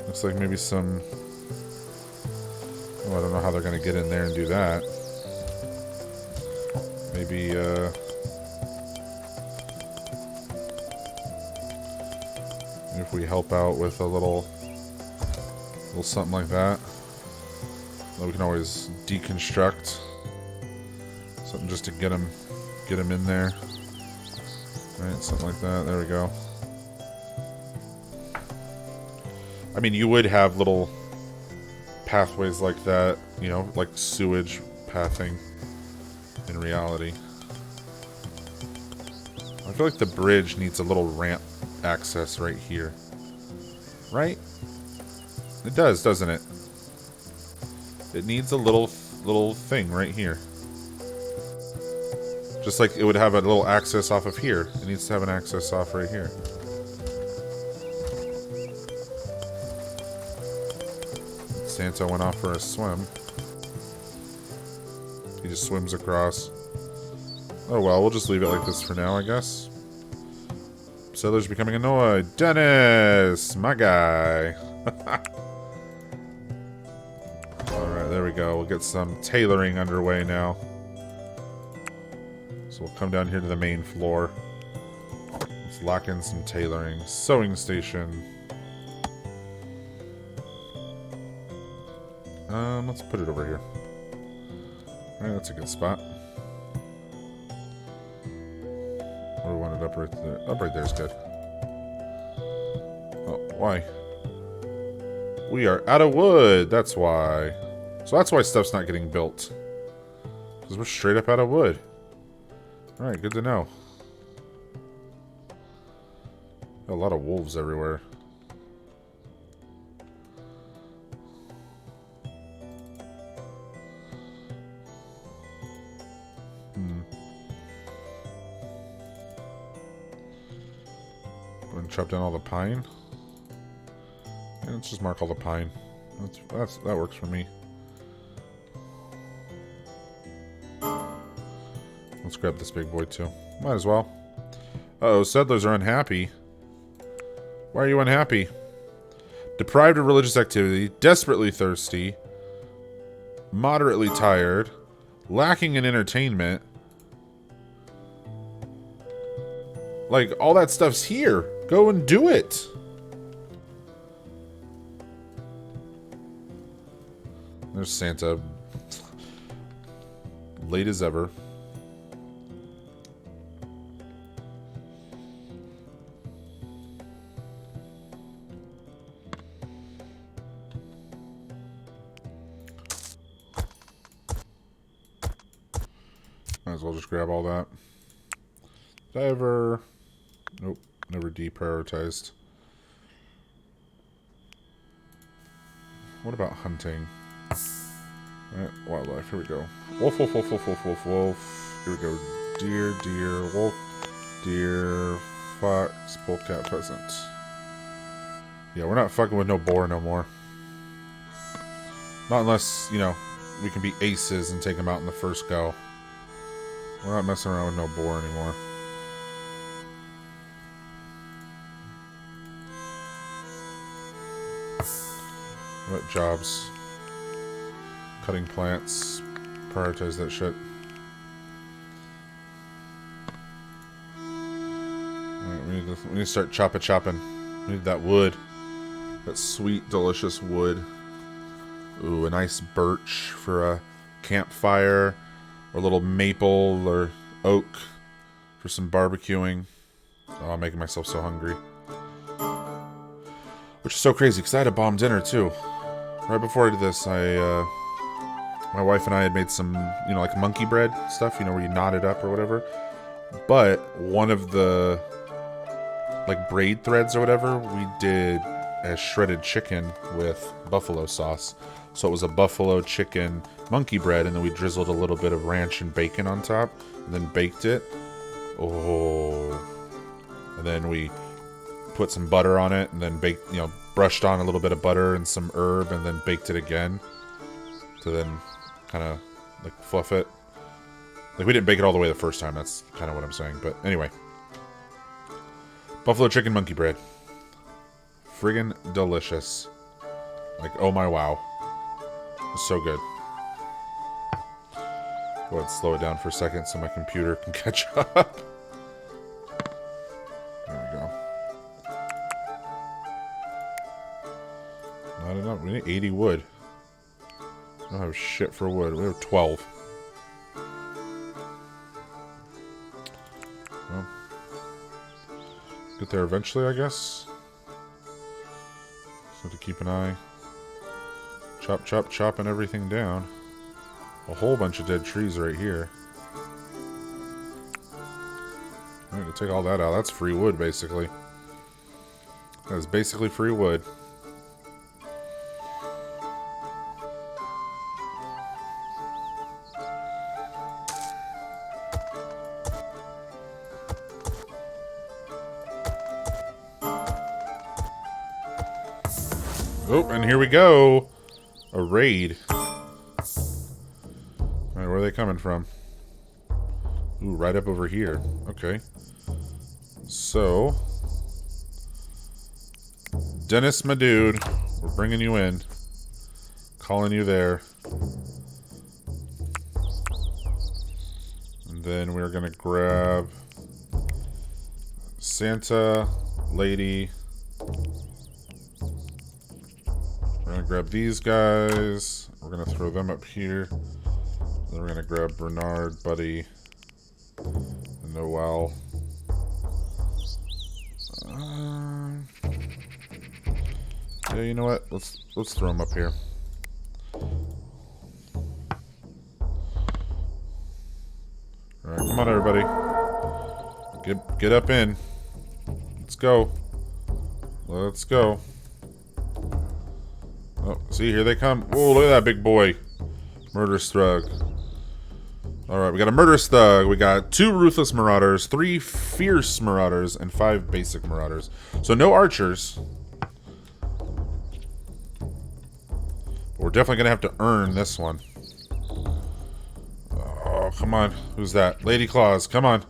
Looks like maybe some... Oh, I don't know how they're going to get in there and do that. Maybe, if we help out with a little something like that. We can always deconstruct. Something just to get them in there. Right, something like that. There we go. I mean, you would have little pathways like that, you know, like sewage pathing in reality. I feel like the bridge needs a little ramp access right here. Right? It does, doesn't it? It needs a little thing right here. Just like it would have a little access off of here. It needs to have an access off right here. Santa went off for a swim. He just swims across. Oh well, we'll just leave it like this for now, I guess. Settlers becoming annoyed. Dennis! My guy. Alright, there we go. We'll get some tailoring underway now. So we'll come down here to the main floor. Let's lock in some tailoring. Sewing station. Let's put it over here. Alright, that's a good spot. Or we want it up right there. Up right there is good. Oh, why? We are out of wood. That's why. So that's why stuff's not getting built. Because we're straight up out of wood. Alright, good to know. A lot of wolves everywhere. Go and chop down all the pine. Yeah, let's just mark all the pine. That works for me. Let's grab this big boy too. Might as well. Uh-oh, settlers are unhappy. Why are you unhappy? Deprived of religious activity, desperately thirsty, moderately tired, lacking in entertainment. Like, all that stuff's here. Go and do it. There's Santa. Late as ever. Might as well just grab all that. Did I ever... Nope, never deprioritized. What about hunting? Alright, wildlife, here we go. Wolf, wolf, wolf, wolf, wolf, wolf, wolf. Here we go. Deer, deer, wolf, deer, fox, polecat, pheasant. Yeah, we're not fucking with no boar no more. Not unless, you know, we can be aces and take them out in the first go. We're not messing around with no boar anymore. What jobs? Cutting plants. Prioritize that shit. Alright, we need to start chopping. We need that wood. That sweet, delicious wood. Ooh, a nice birch for a campfire. Or a little maple or oak for some barbecuing. Oh, I'm making myself so hungry. Which is so crazy, because I had a bomb dinner, too. Right before I did this, my wife and I had made some, you know, like monkey bread stuff, you know, where you knot it up or whatever. But one of the, like, braid threads or whatever, we did a shredded chicken with buffalo sauce. So it was a buffalo chicken monkey bread, and then we drizzled a little bit of ranch and bacon on top, and then baked it. Oh. And then we put some butter on it, and then baked, you know, brushed on a little bit of butter and some herb, and then baked it again to then kind of like fluff it. Like, we didn't bake it all the way the first time, that's kind of what I'm saying. But anyway, buffalo chicken monkey bread, friggin' delicious. Like, oh my wow, it's so good. Go ahead and slow it down for a second so my computer can catch up. There we go. Not enough. We need 80 wood. I don't have shit for wood. We have 12. Well, get there eventually, I guess. So to keep an eye. Chopping everything down. A whole bunch of dead trees right here. I'm going to take all that out. That's free wood, basically. That is basically free wood. Oh, and here we go. A raid. Alright, where are they coming from? Ooh, right up over here. Okay. So... Dennis, my dude. We're bringing you in. Calling you there. And then we're gonna grab... Santa, Lady... We're gonna grab these guys. We're gonna throw them up here. Then we're gonna grab Bernard, Buddy, and Noel. Yeah, you know what? Let's throw them up here. All right, come on, everybody. Get up in. Let's go. Let's go. Oh, see, here they come. Oh, look at that big boy. Murderous Thug. Alright, we got a Murderous Thug. We got 2 Ruthless Marauders, 3 Fierce Marauders, and 5 Basic Marauders. So no archers. But we're definitely going to have to earn this one. Oh, come on. Who's that? Lady Claus, come on.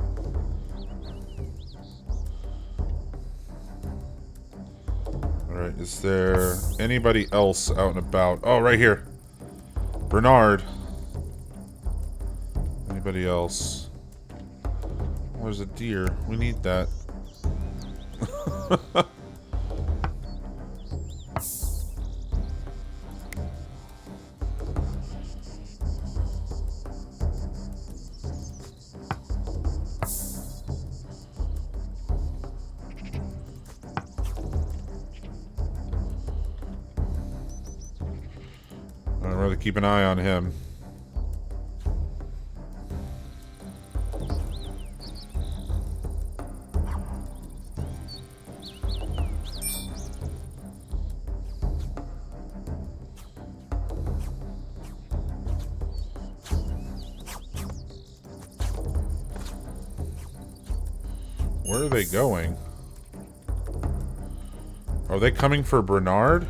Alright, is there anybody else out and about? Oh, right here. Bernard. Anybody else? Oh, there's a deer. We need that. I'd rather keep an eye on him. Where are they going? Are they coming for Bernard?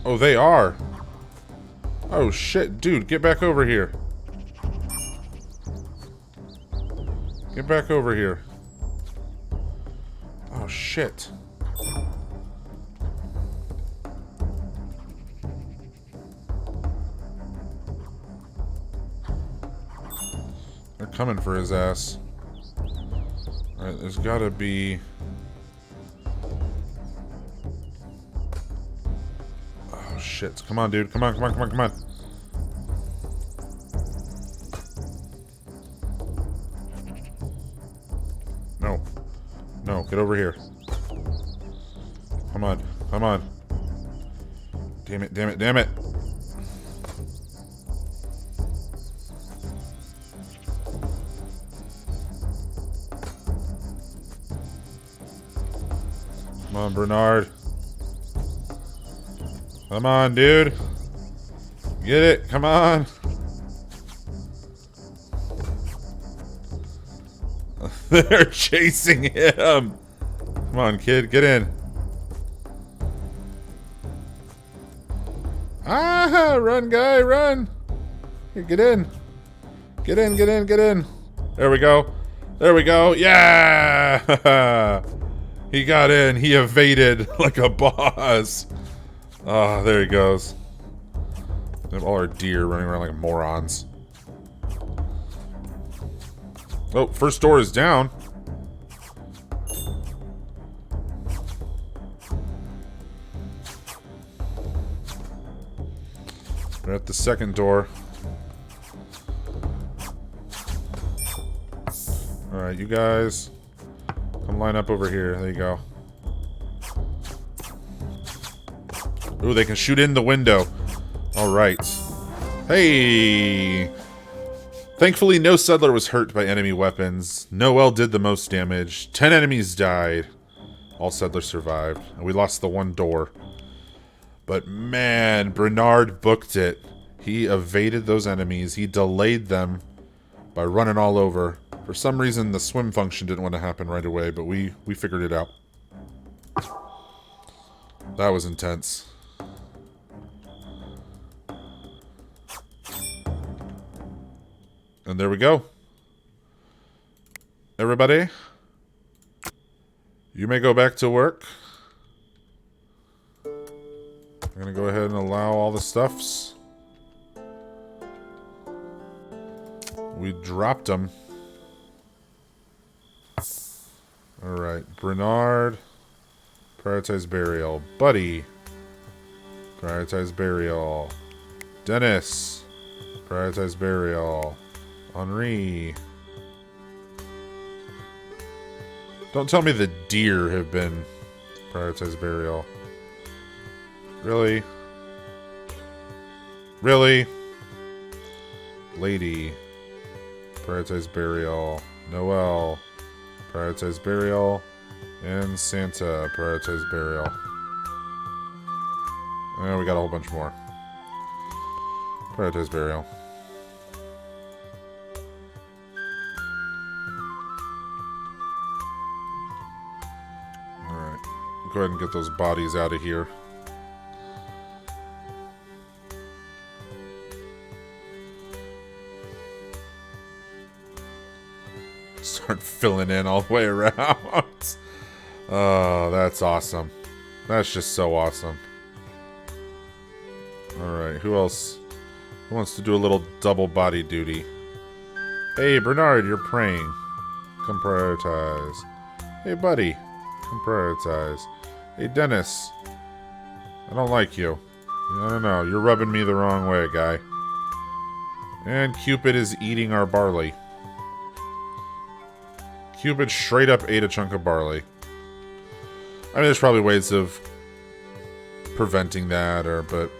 Oh, they are. Oh, shit. Dude, get back over here. Get back over here. Oh, shit. They're coming for his ass. Alright, there's gotta be... Oh, shit. Come on, dude. Come on, come on, come on, come on. No. No, get over here. Come on. Come on. Damn it, damn it, damn it. Come on, Bernard. Come on, dude. Get it. Come on. They're chasing him. Come on, kid. Get in. Ah, run, guy, run. Here, get in. Get in, get in, get in. There we go. There we go. Yeah. He got in. He evaded like a boss. Oh, there he goes. We have all our deer running around like morons. Oh, first door is down. We're at the second door. Alright, you guys. Come line up over here. There you go. Ooh, they can shoot in the window. Alright. Hey! Thankfully, no settler was hurt by enemy weapons. Noel did the most damage. 10 enemies died. All settlers survived. And we lost the one door. But man, Bernard booked it. He evaded those enemies. He delayed them by running all over. For some reason, the swim function didn't want to happen right away, but we figured it out. That was intense. And there we go. Everybody, you may go back to work. I'm going to go ahead and allow all the stuffs. We dropped them. Alright, Bernard. Prioritize burial. Buddy. Prioritize burial. Dennis. Prioritize burial. Henri. Don't tell me the deer have been prioritized burial. Really? Really? Lady. Prioritized burial. Noel. Prioritized burial. And Santa. Prioritized burial. And we got a whole bunch more. Prioritized burial. Go ahead and get those bodies out of here. Start filling in all the way around. Oh, that's awesome. That's just so awesome. Alright, who else? Who wants to do a little double body duty? Hey, Bernard, you're praying. Come prioritize. Hey, buddy. Come prioritize. Hey, Dennis. I don't like you. I don't know. You're rubbing me the wrong way, guy. And Cupid is eating our barley. Cupid straight up ate a chunk of barley. I mean, there's probably ways of preventing that, but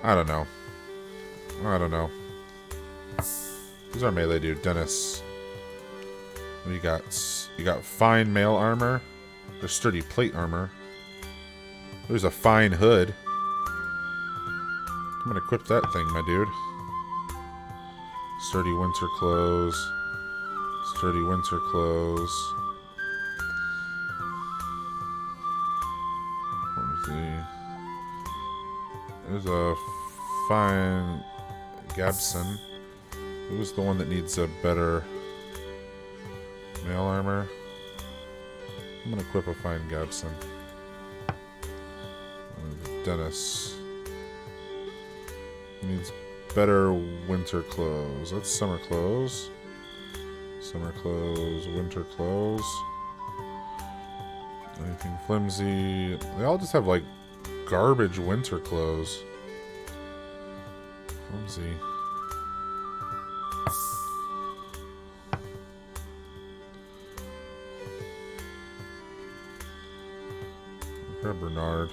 I don't know. I don't know. Who's our melee dude? Dennis. What do you got? You got fine mail armor. There's sturdy plate armor. There's a fine hood. I'm gonna equip that thing, my dude. Sturdy winter clothes. Sturdy winter clothes. What was There's a fine Gabson. Who's the one that needs a better mail armor? I'm gonna equip a fine Gabson. Dennis. He needs better winter clothes. That's summer clothes. Summer clothes, winter clothes. Anything flimsy. They all just have like garbage winter clothes. Flimsy. Grab Bernard.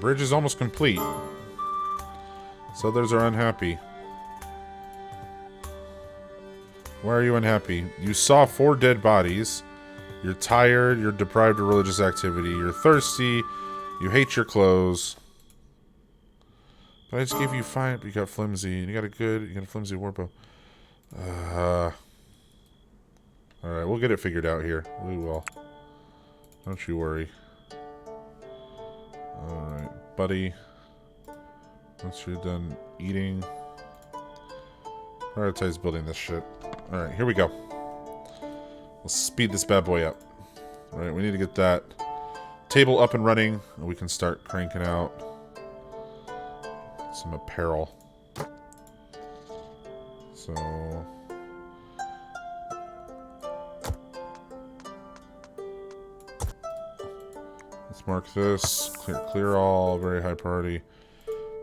Bridge is almost complete. So others are unhappy. Why are you unhappy? You saw 4 dead bodies. You're tired. You're deprived of religious activity. You're thirsty. You hate your clothes. But I just gave you fine. You got flimsy. You got a flimsy warbow. Alright, we'll get it figured out here. We will. Don't you worry. Alright, buddy. Once you're done eating, prioritize building this shit. Alright, here we go. Let's speed this bad boy up. Alright, we need to get that table up and running, and we can start cranking out some apparel. So let's mark this. Clear all. Very high priority.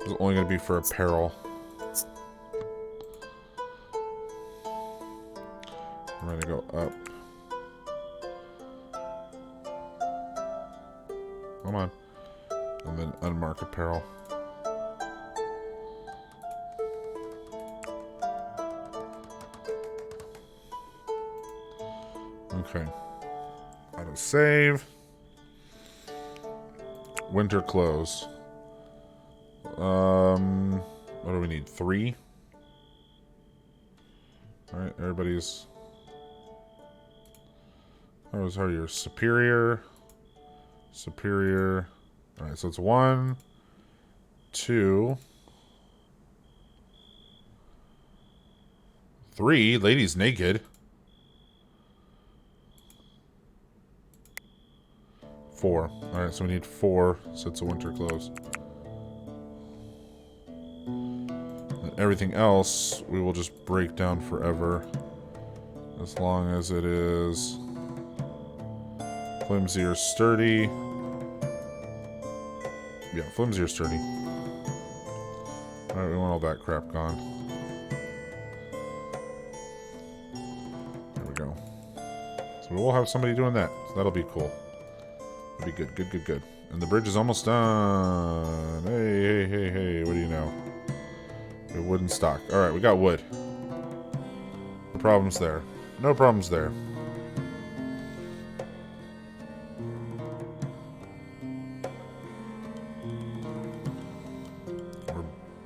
It's only going to be for apparel. I'm going to go up. Come on. And then unmark apparel. Okay. Auto save. Winter clothes. What do we need? 3? Alright, everybody's... How is your superior? Superior. Alright, so it's 1, 2, 3. Ladies naked. 4. Alright, so we need 4 sets of winter clothes. And everything else we will just break down forever. As long as it is flimsy or sturdy. Yeah, flimsy or sturdy. Alright, we want all that crap gone. There we go. So we will have somebody doing that. So that'll be cool. That'll be good, good. And the bridge is almost done. Hey, what do you know? A wooden stock. Alright, we got wood. No problems there. No problems there.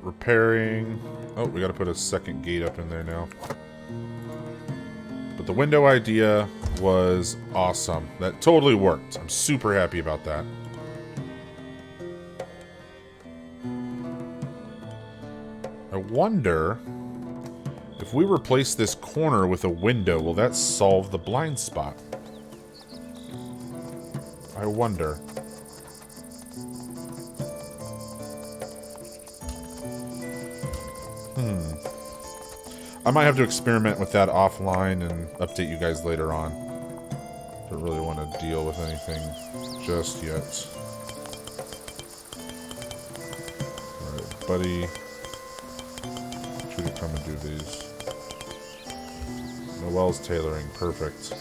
Repairing. Oh, we gotta put a second gate up in there now. But the window idea was awesome. That totally worked. I'm super happy about that. I wonder if we replace this corner with a window, will that solve the blind spot? I wonder. I might have to experiment with that offline and update you guys later on. Don't really want to deal with anything just yet. Alright, buddy. Should we come and do these? Noelle's tailoring. Perfect.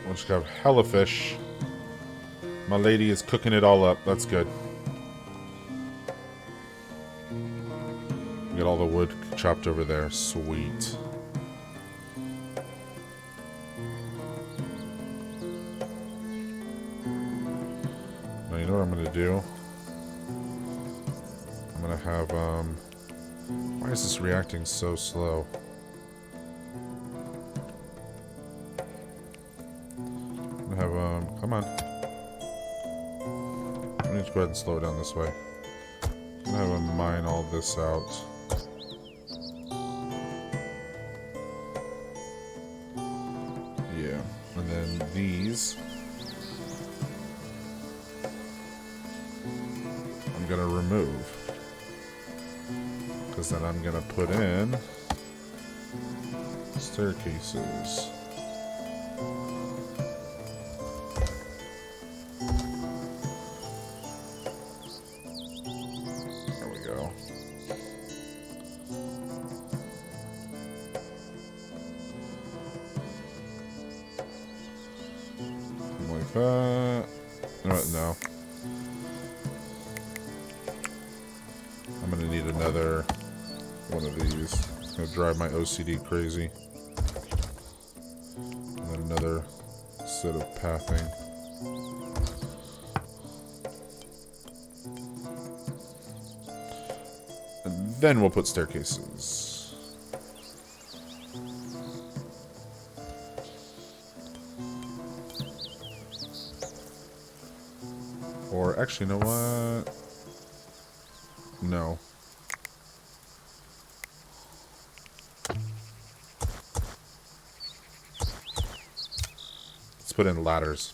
We'll just have hella fish. My lady is cooking it all up. That's good. We got all the wood chopped over there. Sweet. Now you know what I'm gonna do? I'm gonna have why is this reacting so slow? I'm gonna have come on. I need to go ahead and slow it down this way. I'm gonna have him mine all this out. Yeah, and then these I'm gonna remove, because then I'm gonna put in staircases. No. I'm gonna need another one of these. It's gonna drive my OCD crazy. And then another set of pathing. And then we'll put staircases. Or actually, you know what? No. Let's put in ladders.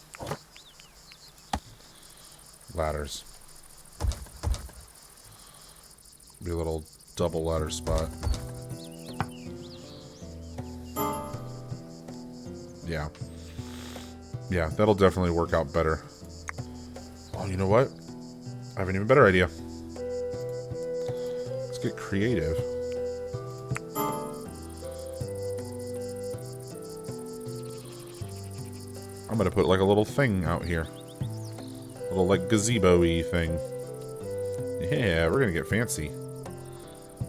Ladders. Be a little double ladder spot. Yeah. Yeah, that'll definitely work out better. Oh, you know what? I have an even better idea. Let's get creative. I'm gonna put like a little thing out here. A little like gazebo-y thing. Yeah, we're gonna get fancy.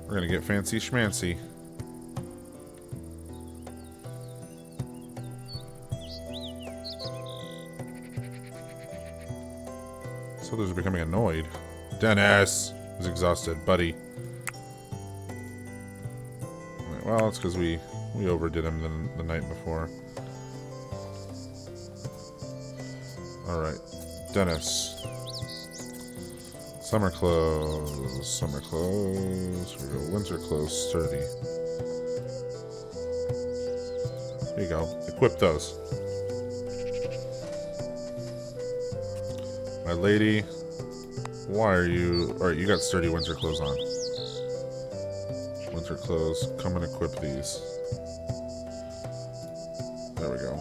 We're gonna get fancy schmancy. So others are becoming annoyed. Dennis is exhausted, buddy. Right, well, it's because we overdid him the night before. Alright, Dennis. Summer clothes, summer clothes. Here we go, winter clothes, sturdy. There you go, equip those. My lady, why are you... Alright, you got sturdy winter clothes on. Winter clothes, come and equip these. There we go.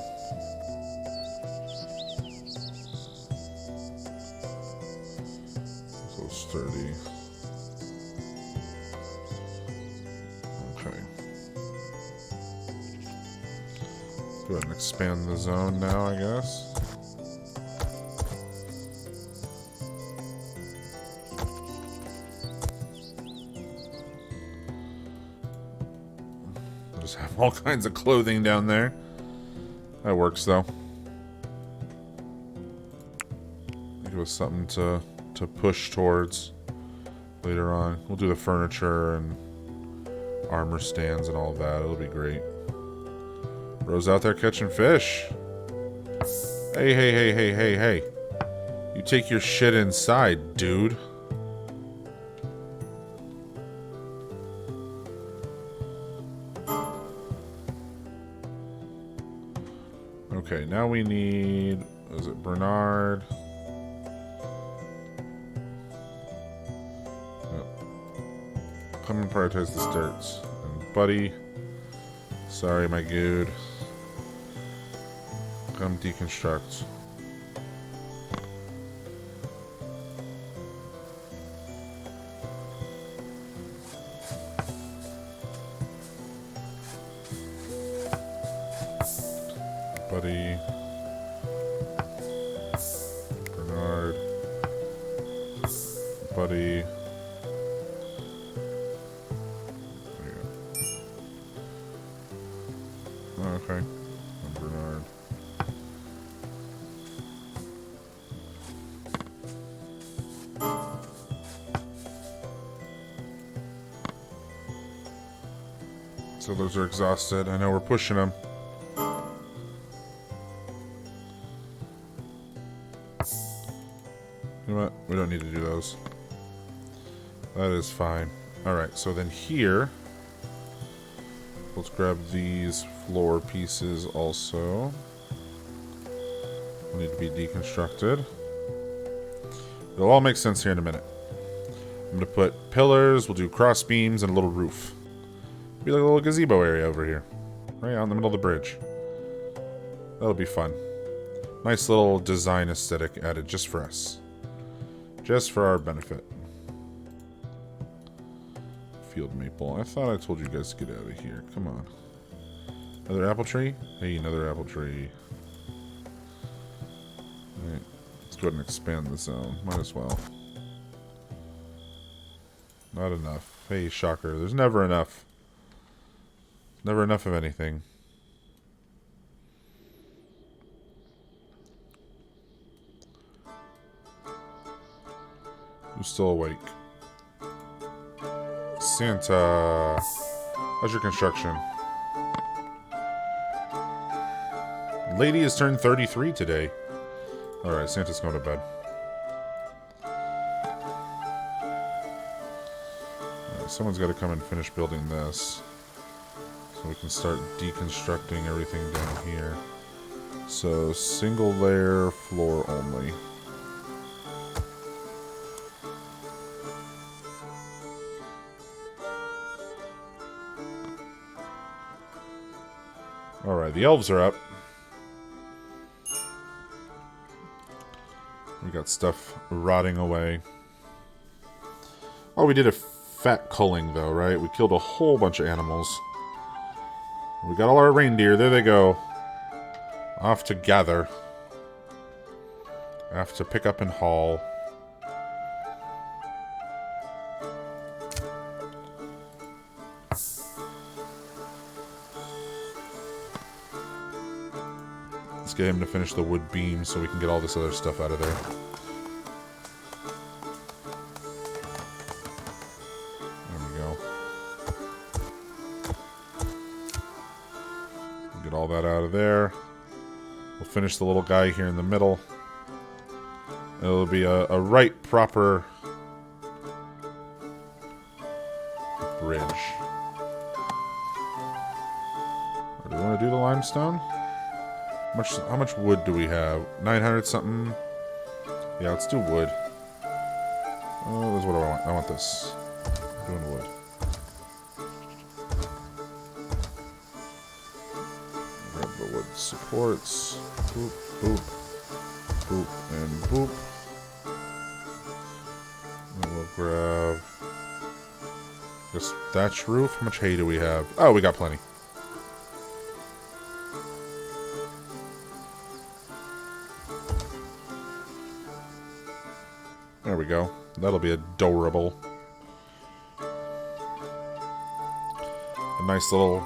So sturdy. Okay. Go ahead and expand the zone now, I guess. Just have all kinds of clothing down there. That works, though. I think it was something to push towards later on. We'll do the furniture and armor stands and all of that. It'll be great. Bro's out there catching fish. Hey, hey, hey, hey, hey, hey. You take your shit inside, dude. Okay, now we need... Is it Bernard? Come and prioritize the starts. And Buddy. Sorry, my dude. Come deconstruct. Buddy. Bernard. Buddy. Okay. And Bernard. So those are exhausted. I know we're pushing them. You know what? We don't need to do those. That is fine. Alright, so then here... Let's grab these floor pieces also. Need to be deconstructed. It'll all make sense here in a minute. I'm going to put pillars, we'll do cross beams, and a little roof. Be like a little gazebo area over here. Right out in the middle of the bridge. That'll be fun. Nice little design aesthetic added just for us. Just for our benefit. Field maple. I thought I told you guys to get out of here. Come on. Another apple tree? Hey, another apple tree. Alright. Let's go ahead and expand the zone. Might as well. Not enough. Hey, shocker. There's never enough. Never enough of anything. Who's still awake? Santa. How's your construction? Lady has turned 33 today. Alright, Santa's going to bed. Alright, someone's got to come and finish building this. So we can start deconstructing everything down here. So, single layer, floor only. Alright, the elves are up. We got stuff rotting away. Oh, we did a fat culling, though, right? We killed a whole bunch of animals. We got all our reindeer. There they go. Off to gather. Off to pick up and haul. Let's get him to finish the wood beam so we can get all this other stuff out of there. all that out of there. We'll finish the little guy here in the middle. It'll be a right proper bridge. Or do we want to do the limestone? How much wood do we have? 900 something. Yeah, let's do wood. Oh, this is what I want. I want this. I'm doing wood. Grab the wood supports. Boop, boop, boop, and boop. And we'll grab this thatch roof. How much hay do we have? Oh, we got plenty. There we go. That'll be adorable. A nice little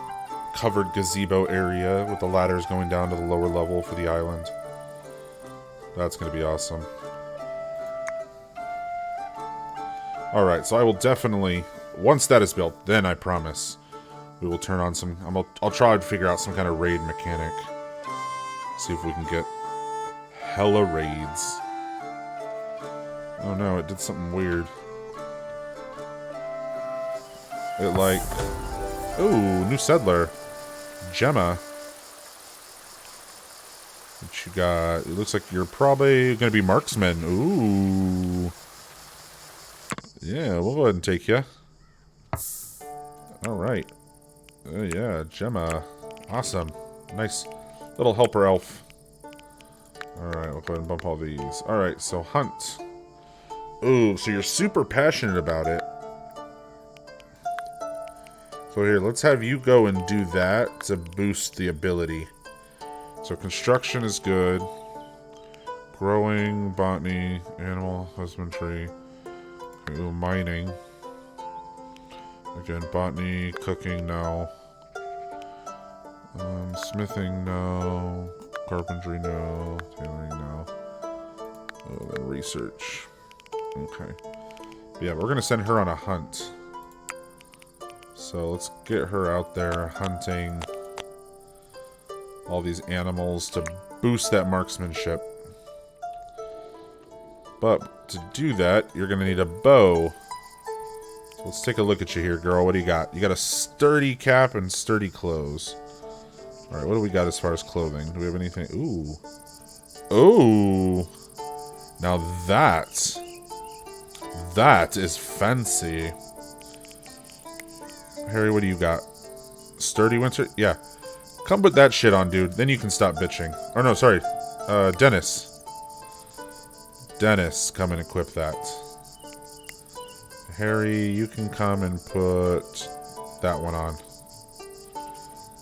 covered gazebo area with the ladders going down to the lower level for the island. That's going to be awesome. Alright, so I will definitely, once that is built, then I promise we will turn on some, I'll try to figure out some kind of raid mechanic. See if we can get hella raids. Oh no, it did something weird. It like... Ooh, new settler. Gemma. What you got? It looks like you're probably gonna be marksman. Ooh. Yeah, we'll go ahead and take you. Alright. Yeah, Gemma. Awesome. Nice little helper elf. Alright, we'll go ahead and bump all these. Alright, so hunt. Ooh, so you're super passionate about it. So here, let's have you go and do that to boost the ability. So construction is good. Growing, botany, animal husbandry. Ooh, mining. Again, botany, cooking, no. Smithing, no. Carpentry, no. Tailoring, no. Oh, then research. Okay. But yeah, we're going to send her on a hunt. So let's get her out there hunting all these animals to boost that marksmanship. But to do that, you're going to need a bow. So let's take a look at you here, girl. What do you got? You got a sturdy cap and sturdy clothes. Alright, what do we got as far as clothing? Do we have anything? Ooh. Ooh. Now that is fancy. Harry, what do you got? Sturdy winter? Yeah. Come put that shit on, dude. Then you can stop bitching. Or no, sorry. Dennis. Dennis, come and equip that. Harry, you can come and put that one on.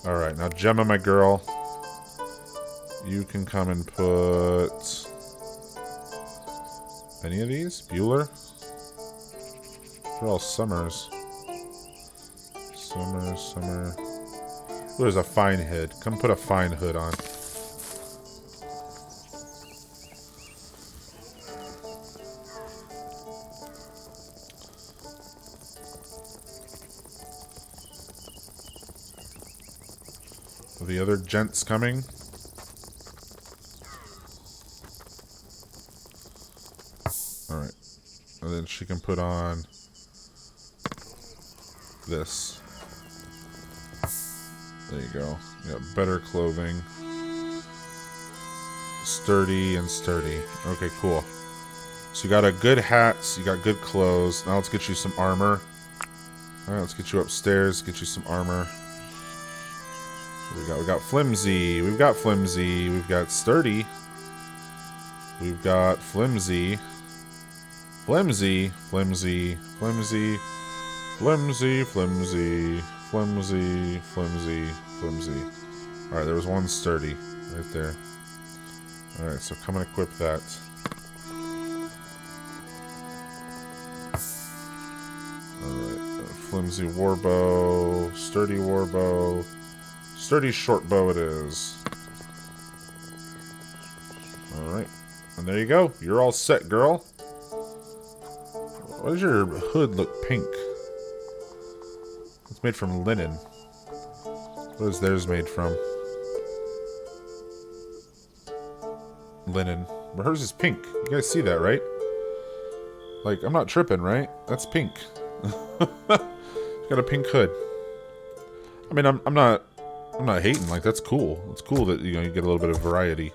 Alright, now Gemma, my girl. You can come and put... any of these? Bueller? They're all Summers. Summer. Ooh, there's a fine hood. Come put a fine hood on. Are the other gents coming? Alright. And then she can put on this. There you go. You got better clothing. Sturdy and sturdy. Okay, cool. So you got a good hat. You got good clothes. Now let's get you some armor. Alright, let's get you upstairs. Get you some armor. What we got flimsy. We've got flimsy. We've got sturdy. We've got flimsy. Flimsy. Flimsy. Flimsy. Flimsy. Flimsy. Flimsy, flimsy, flimsy. Alright, there was one sturdy right there. Alright, so come and equip that. Alright, flimsy warbow, sturdy warbow, sturdy short bow it is. Alright, and there you go. You're all set, girl. Why does your hood look pink? It's made from linen. What is theirs made from? linen. But hers is pink. You guys see that, right? Like, I'm not tripping, right? That's pink. She's got a pink hood. I mean, I'm not hating. Like, that's cool. It's cool that, you know, you get a little bit of variety.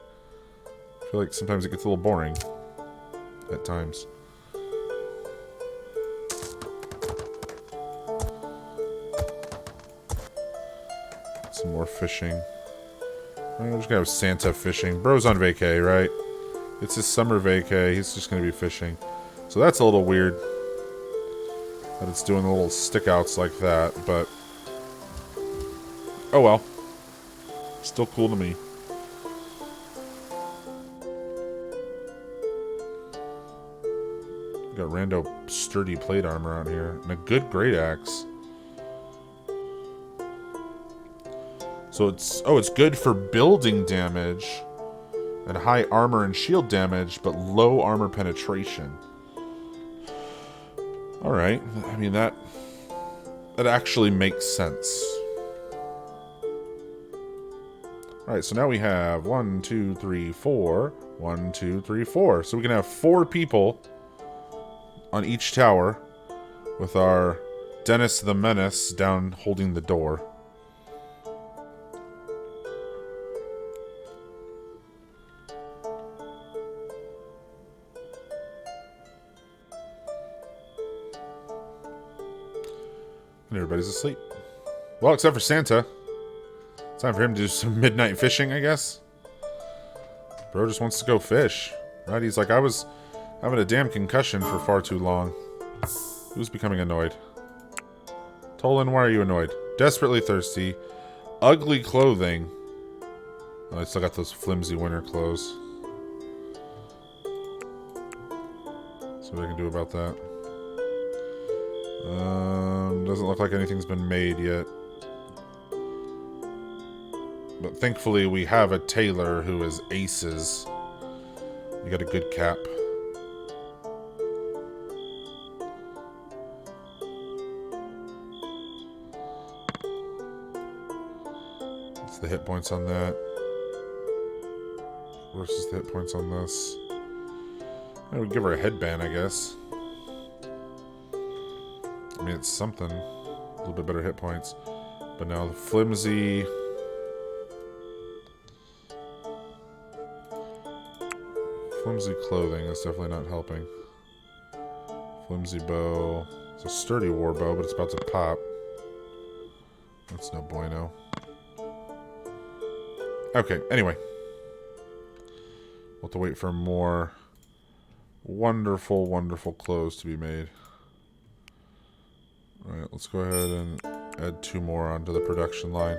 I feel like sometimes it gets a little boring. At times. Some more fishing. We're just gonna have Santa fishing. Bro's on vacay, right? It's his summer vacay. He's just gonna be fishing. So that's a little weird. That it's doing the little stick-outs like that, but... oh well. Still cool to me. Got rando sturdy plate armor out here. And a good great axe. So it's... oh, it's good for building damage. And high armor and shield damage, but low armor penetration. Alright. I mean, that actually makes sense. Alright, so now we have 1, 2, 3, 4. 1, 2, 3, 4. So we can have 4 people on each tower with our Dennis the Menace down holding the door. And everybody's asleep. Well, except for Santa. It's time for him to do some midnight fishing, I guess. Bro just wants to go fish. Right? He's like, I was having a damn concussion for far too long. Who's becoming annoyed? Tolan, why are you annoyed? Desperately thirsty. Ugly clothing. Oh, I still got those flimsy winter clothes. See what I can do about that. Doesn't look like anything's been made yet. But thankfully we have a tailor who is aces. You got a good cap. What's the hit points on that? Versus the hit points on this. I would give her a headband, I guess. I mean, it's something. A little bit better hit points. But now the flimsy... flimsy clothing is definitely not helping. Flimsy bow. It's a sturdy war bow, but it's about to pop. That's no bueno. Okay, anyway. We'll have to wait for more wonderful, wonderful clothes to be made. Alright, let's go ahead and add 2 more onto the production line.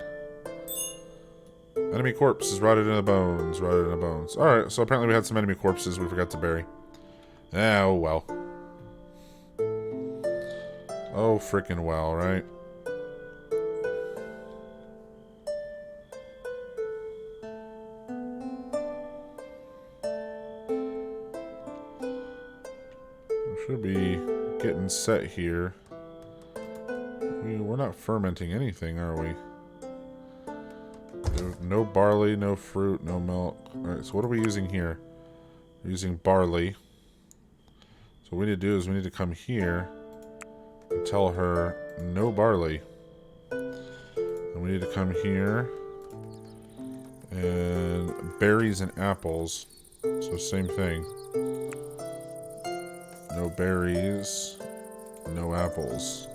Enemy corpse is rotted in the bones. Rotted in the bones. Alright, so apparently we had some enemy corpses we forgot to bury. Oh, well. Oh, frickin' well, right? We should be getting set here. We're not fermenting anything, are we? No barley, no fruit, no milk. Alright, so what are we using here? We're using barley. So what we need to do is we need to come here and tell her no barley. And we need to come here and berries and apples. So same thing. No berries, no apples.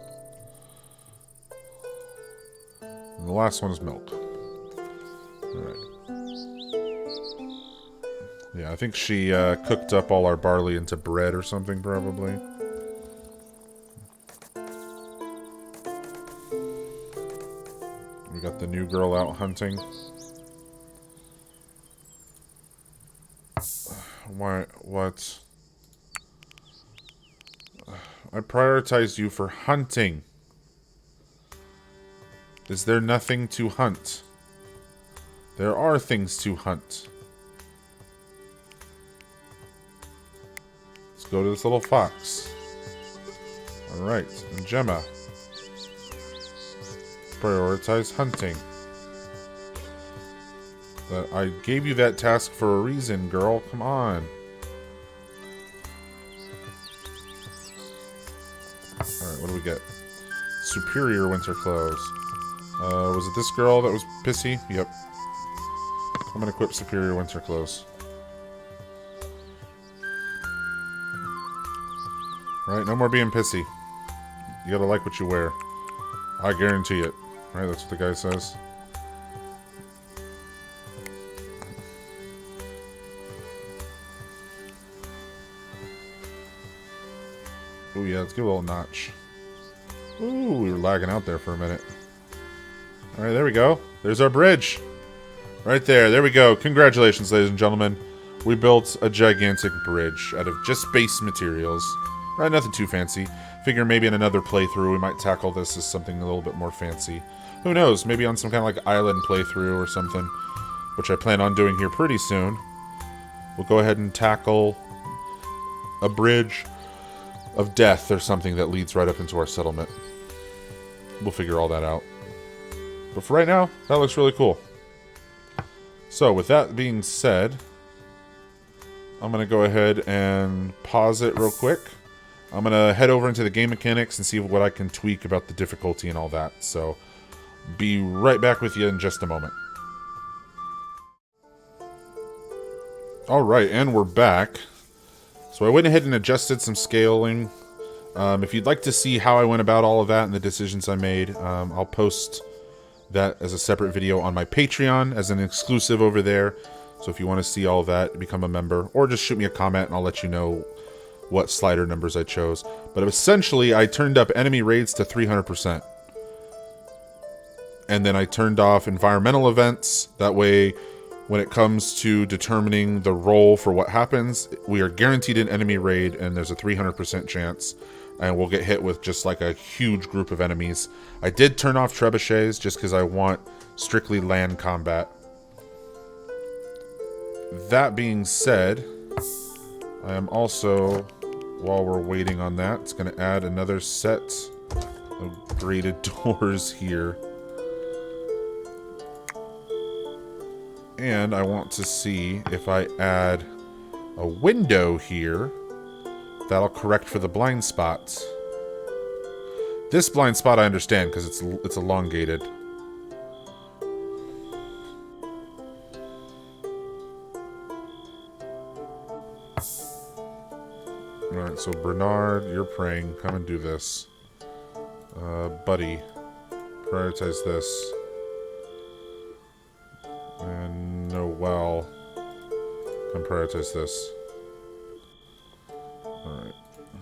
And the last one is milk. Alright. Yeah, I think she cooked up all our barley into bread or something, probably. We got the new girl out hunting. Why? What? I prioritized you for hunting. Is there nothing to hunt? There are things to hunt. Let's go to this little fox. Alright, and Gemma. Prioritize hunting. I gave you that task for a reason, girl. Come on. Alright, what do we get? Superior winter clothes. Was it this girl that was pissy? Yep. I'm gonna equip superior winter clothes. Right, no more being pissy. You gotta like what you wear. I guarantee it. Right, that's what the guy says. Ooh, yeah, let's give it a little notch. Ooh, we were lagging out there for a minute. Alright, there we go. There's our bridge. Right there. There we go. Congratulations, ladies and gentlemen. We built a gigantic bridge out of just base materials. Right, nothing too fancy. Figure maybe in another playthrough we might tackle this as something a little bit more fancy. Who knows? Maybe on some kind of like island playthrough or something, which I plan on doing here pretty soon. We'll go ahead and tackle a bridge of death or something that leads right up into our settlement. We'll figure all that out. But for right now, that looks really cool. So, with that being said, I'm going to go ahead and pause it real quick. I'm going to head over into the game mechanics and see what I can tweak about the difficulty and all that. So, be right back with you in just a moment. Alright, and we're back. So I went ahead and adjusted some scaling. If you'd like to see how I went about all of that and the decisions I made, I'll post that as a separate video on my Patreon as an exclusive over there. So if you want to see all of that, become a member, or just shoot me a comment and I'll let you know what slider numbers I chose. But essentially, I turned up enemy raids to 300%. And then I turned off environmental events. That way, when it comes to determining the role for what happens, we are guaranteed an enemy raid and there's a 300% chance. And we'll get hit with just like a huge group of enemies. I did turn off trebuchets just because I want strictly land combat. That being said, I am also, while we're waiting on that, it's going to add another set of graded doors here. And I want to see if I add a window here, that'll correct for the blind spots. This blind spot I understand because it's elongated. Alright, so Bernard, you're praying. Come and do this. Buddy, prioritize this. And Noel, come prioritize this. Alright.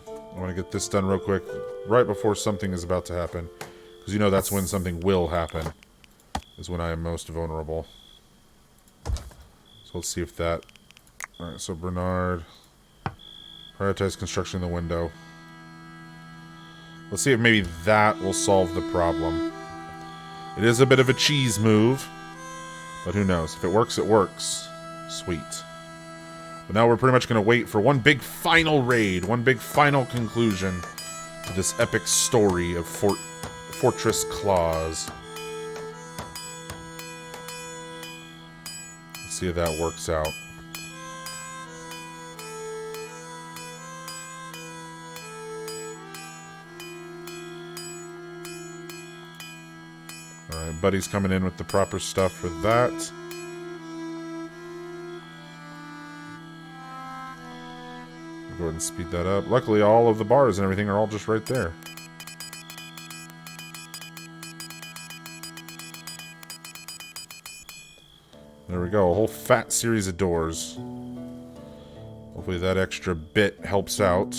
I want to get this done real quick, right before something is about to happen. Because you know that's when something will happen. Is when I am most vulnerable. So let's see if that... Alright, so Bernard... Prioritize construction in the window. Let's see if maybe that will solve the problem. It is a bit of a cheese move. But who knows? If it works, it works. Sweet. But now we're pretty much going to wait for one big final raid. One big final conclusion to this epic story of Fortress Claws. Let's see if that works out. Alright, Buddy's coming in with the proper stuff for that. Go ahead and speed that up. Luckily, all of the bars and everything are all just right there. There we go, a whole fat series of doors. Hopefully that extra bit helps out.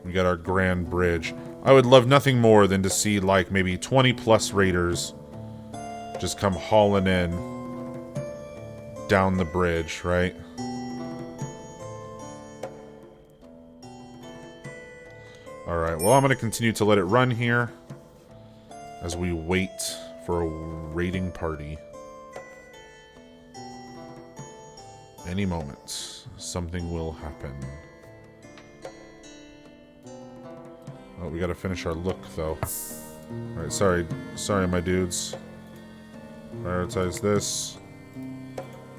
We got our grand bridge. I would love nothing more than to see, like, maybe 20 plus raiders just come hauling in down the bridge, right? Alright, well, I'm going to continue to let it run here as we wait for a raiding party. Any moment, something will happen. Oh, we gotta finish our look, though. Alright, sorry, my dudes. Prioritize this.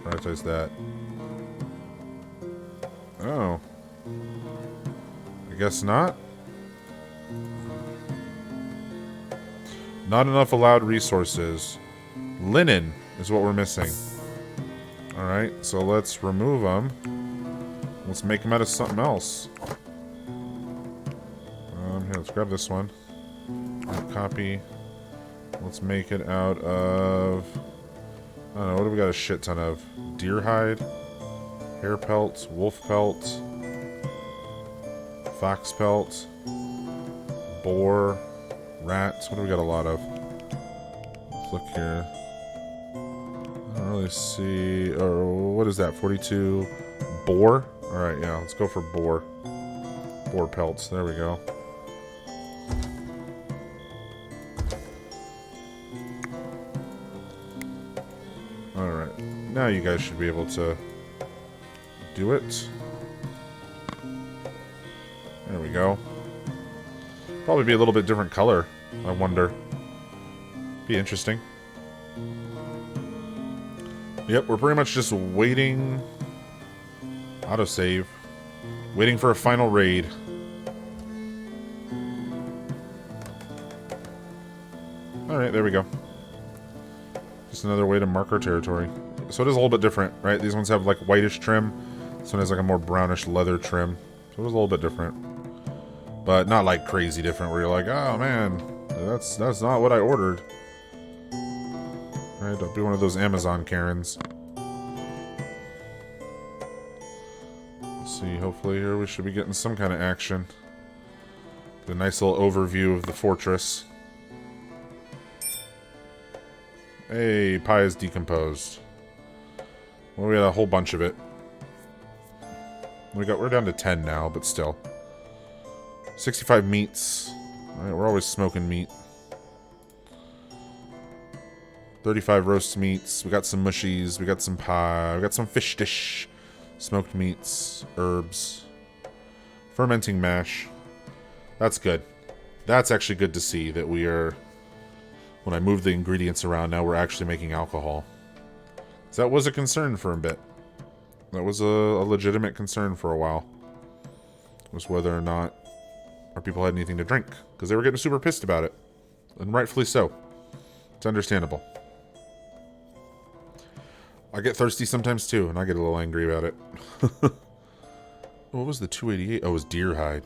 Prioritize that. Oh. I guess not. Not enough allowed resources. Linen is what we're missing. Alright, so let's remove them. Let's make them out of something else. Here, let's grab this one. Copy. Let's make it out of... I don't know, what do we got a shit ton of? Deer hide, hair pelt, wolf pelt, fox pelt, boar, rats. What do we got a lot of? Let's look here. I don't really see... Or what is that? 42 boar? Alright, yeah, let's go for boar. Boar pelts. There we go. Alright. Now you guys should be able to do it. There we go. Probably be a little bit different color, I wonder. Be interesting. Yep, we're pretty much just waiting. Autosave. Waiting for a final raid. Alright, there we go. Just another way to mark our territory. So it is a little bit different, right? These ones have like whitish trim. This one has like a more brownish leather trim. So it was a little bit different. But not like crazy different where you're like, oh man, that's not what I ordered. Right, don't be one of those Amazon Karens. Let's see, hopefully here we should be getting some kind of action. The nice little overview of the fortress. Hey, pie is decomposed. Well, we had a whole bunch of it. We're down to 10 now, but still. 65 meats. Alright, we're always smoking meat. 35 roast meats. We got some mushies. We got some pie. We got some fish dish. Smoked meats. Herbs. Fermenting mash. That's good. That's actually good to see that we are... When I move the ingredients around, now we're actually making alcohol. So that was a concern for a bit. That was a legitimate concern for a while. Was whether or not our people had anything to drink. Because they were getting super pissed about it. And rightfully so. It's understandable. I get thirsty sometimes too, and I get a little angry about it. What was the 288? Oh, it was deer hide.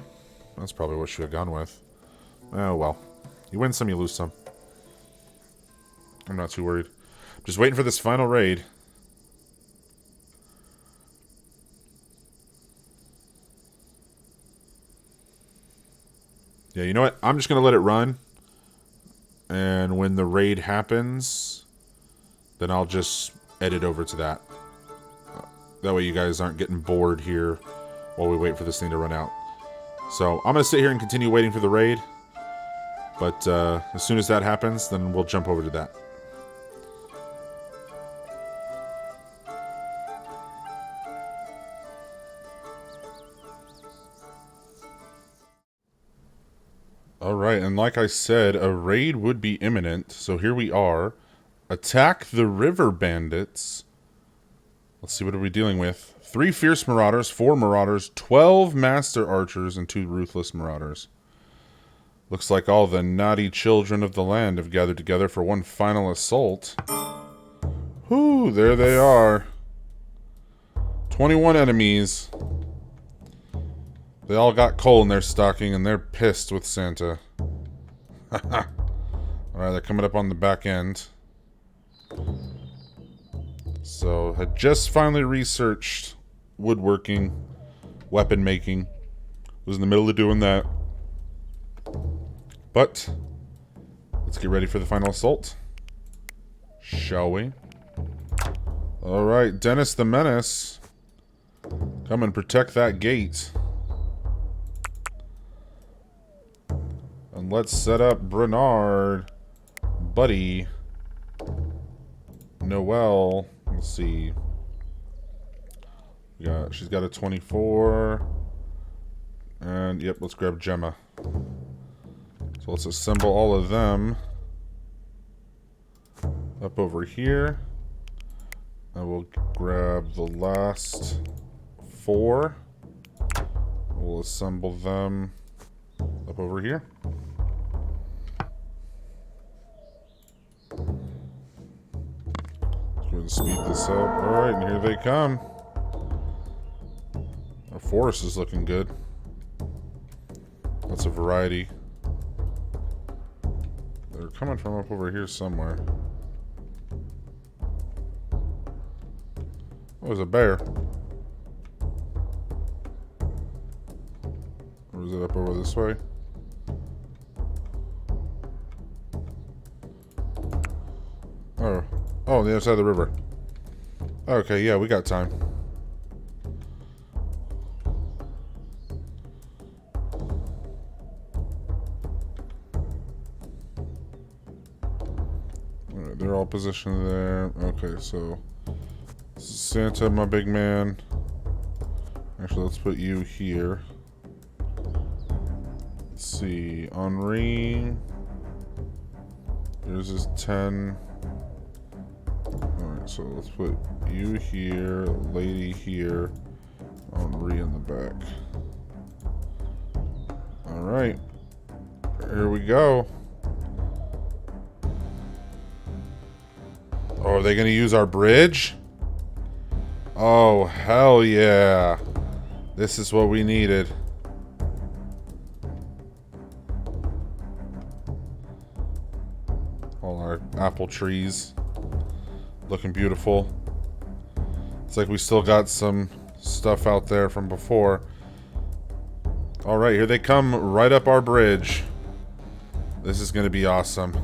That's probably what she would have gone with. Oh, well. You win some, you lose some. I'm not too worried. Just waiting for this final raid. Yeah, you know what? I'm just going to let it run. And when the raid happens, then I'll just edit over to that. That way you guys aren't getting bored here while we wait for this thing to run out. So I'm going to sit here and continue waiting for the raid. But as soon as that happens, then we'll jump over to that. Alright, and like I said, a raid would be imminent, so here we are. Attack the river bandits. Let's see, what are we dealing with? 3 fierce marauders, 4 marauders, 12 master archers, and 2 ruthless marauders. Looks like all the naughty children of the land have gathered together for one final assault. Whew, there they are. 21 enemies. They all got coal in their stocking, and they're pissed with Santa. Alright, they're coming up on the back end. So, had just finally researched woodworking, weapon making. Was in the middle of doing that. But, let's get ready for the final assault. Shall we? Alright, Dennis the Menace. Come and protect that gate. And let's set up Bernard, Buddy, Noelle. Let's see. She's got a 24. And, yep, let's grab Gemma. So let's assemble all of them. Up over here. I will grab the last 4. We'll assemble them up over here. Let's go ahead and speed this up. Alright, and here they come. Our forest is looking good. Lots of variety. They're coming from up over here somewhere. Oh, there's a bear. Or is it up over this way? Oh, on the other side of the river. Okay, yeah, we got time. Alright, they're all positioned there. Okay, so Santa, my big man. Actually, let's put you here. Let's see, Henri. Yours is 10. Alright, so let's put you here, lady here, Henri in the back. Alright. Here we go. Oh, are they going to use our bridge? Oh, hell yeah. This is what we needed. All our apple trees looking beautiful. It's like we still got some stuff out there from before. Alright, here they come right up our bridge. This is going to be awesome.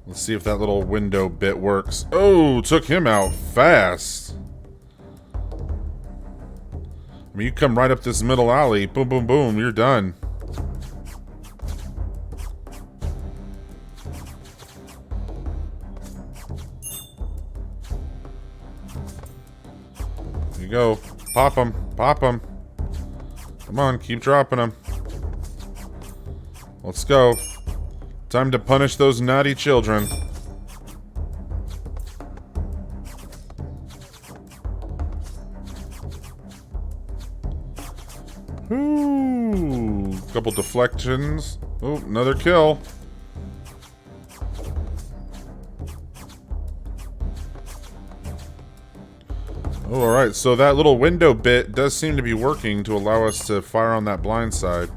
Let's see if that little window bit works. Oh, took him out fast. I mean, you come right up this middle alley. Boom, boom, boom. You're done. There you go. Pop them. Pop them. Come on, keep dropping them. Let's go. Time to punish those naughty children. Ooh, couple deflections. Oh, another kill. Oh, alright, so that little window bit does seem to be working to allow us to fire on that blind side.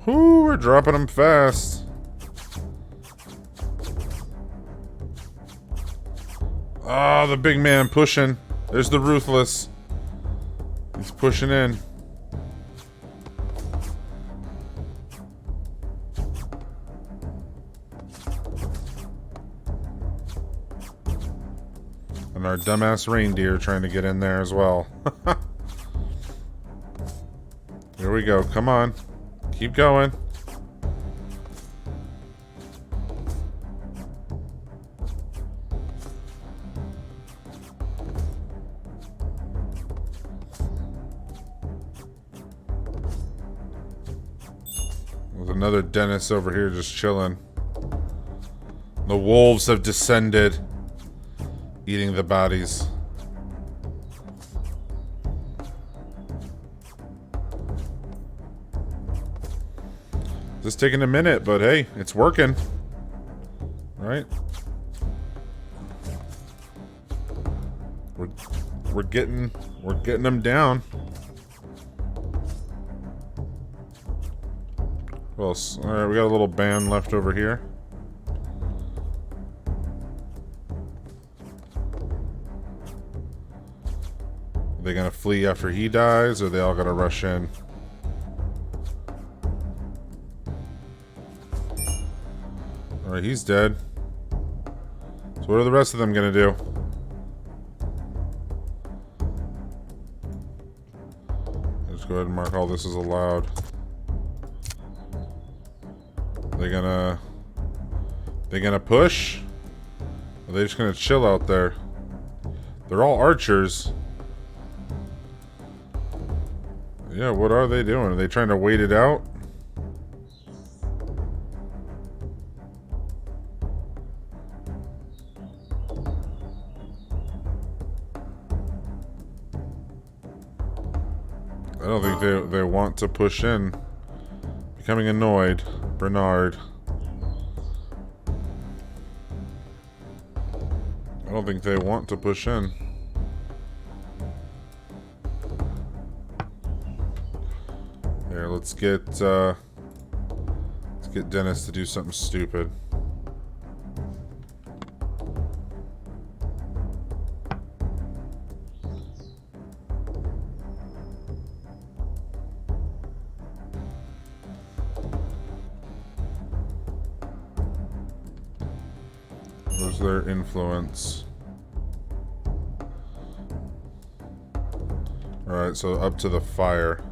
Ooh, we're dropping them fast. Ah, the big man pushing. There's the Ruthless. He's pushing in. And our dumbass reindeer trying to get in there as well. Here we go. Come on. Keep going. There's another Dennis over here just chilling. The wolves have descended, eating the bodies. Just taking a minute, but hey, it's working. Right? We're getting them down. Well, alright, we got a little band left over here. Are they gonna flee after he dies, or are they all gonna rush in? Alright, he's dead. So what are the rest of them gonna do? Let's go ahead and mark all this as allowed. They gonna push? Or are they just gonna chill out there? They're all archers. Yeah, what are they doing? Are they trying to wait it out? I don't think they want to push in. Becoming annoyed. Bernard. I don't think they want to push in. Here, let's get Dennis to do something stupid. Where's their influence? Alright, so up to the fire.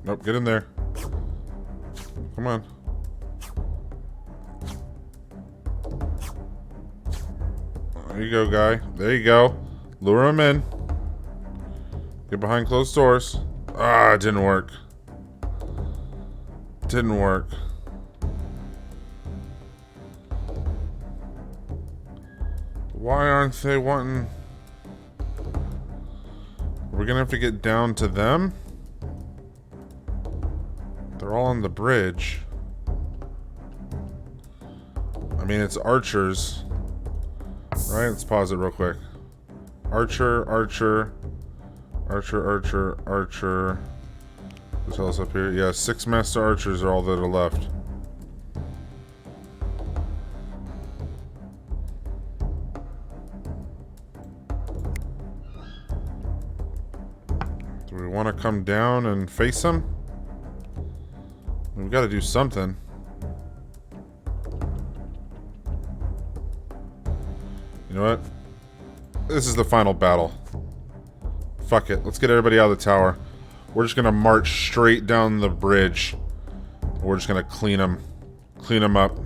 Nope, get in there. Come on. There you go, guy. There you go. Lure him in. Get behind closed doors. Ah, it didn't work. Didn't work. Why aren't they wanting... We're gonna have to get down to them? They're all on the bridge. I mean, it's archers. Right, let's pause it real quick. Archer, archer. Archer, archer, archer. Who's else up here? Yeah, 6 master archers are all that are left. Do we want to come down and face them? We've got to do something. You know what? This is the final battle. Fuck it. Let's get everybody out of the tower. We're just gonna march straight down the bridge. We're just gonna clean them. Clean them up.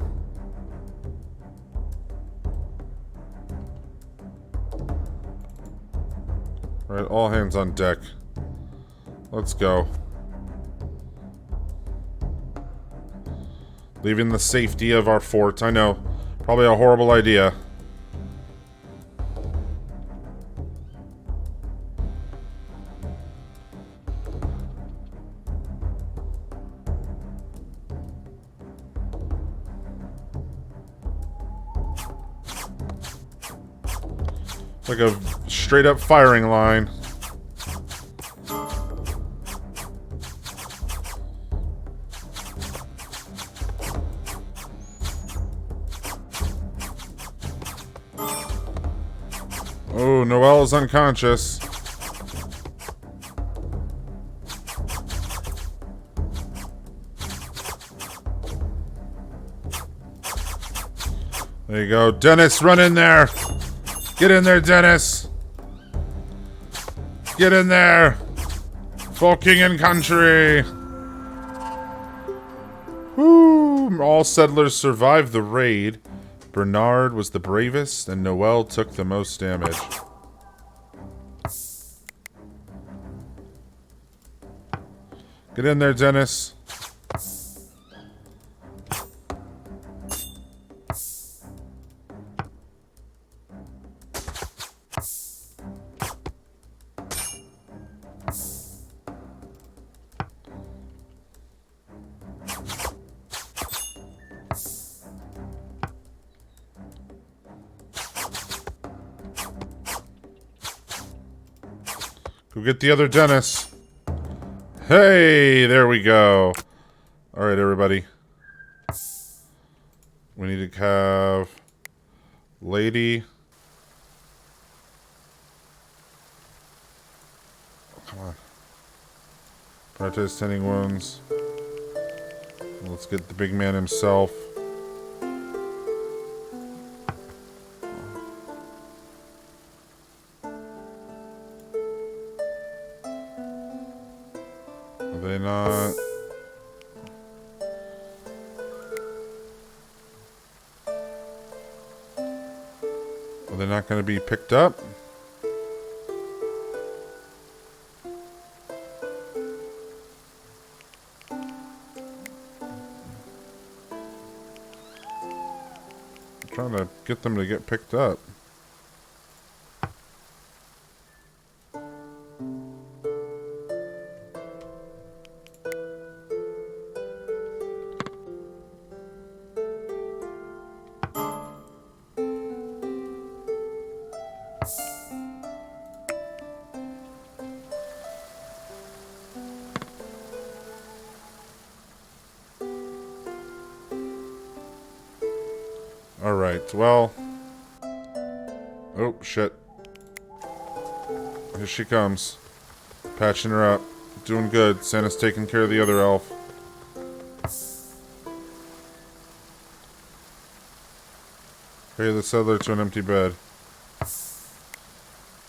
Alright, all hands on deck. Let's go. Leaving the safety of our fort. I know. Probably a horrible idea. Like a straight up firing line. Oh, Noelle is unconscious. There you go. Dennis, run in there. Get in there, Dennis. Get in there. For king and country. Woo. All settlers survived the raid. Bernard was the bravest, and Noelle took the most damage. Get in there, Dennis. Go get the other Dennis. Hey, there we go. All right, everybody. We need to have Lady. Oh, come on. Prioritize tending wounds. Let's get the big man himself. Are they not? Are they not going to be picked up? I'm trying to get them to get picked up. Alright, well... Oh, shit. Here she comes. Patching her up. Doing good. Santa's taking care of the other elf. Carry the settler to an empty bed.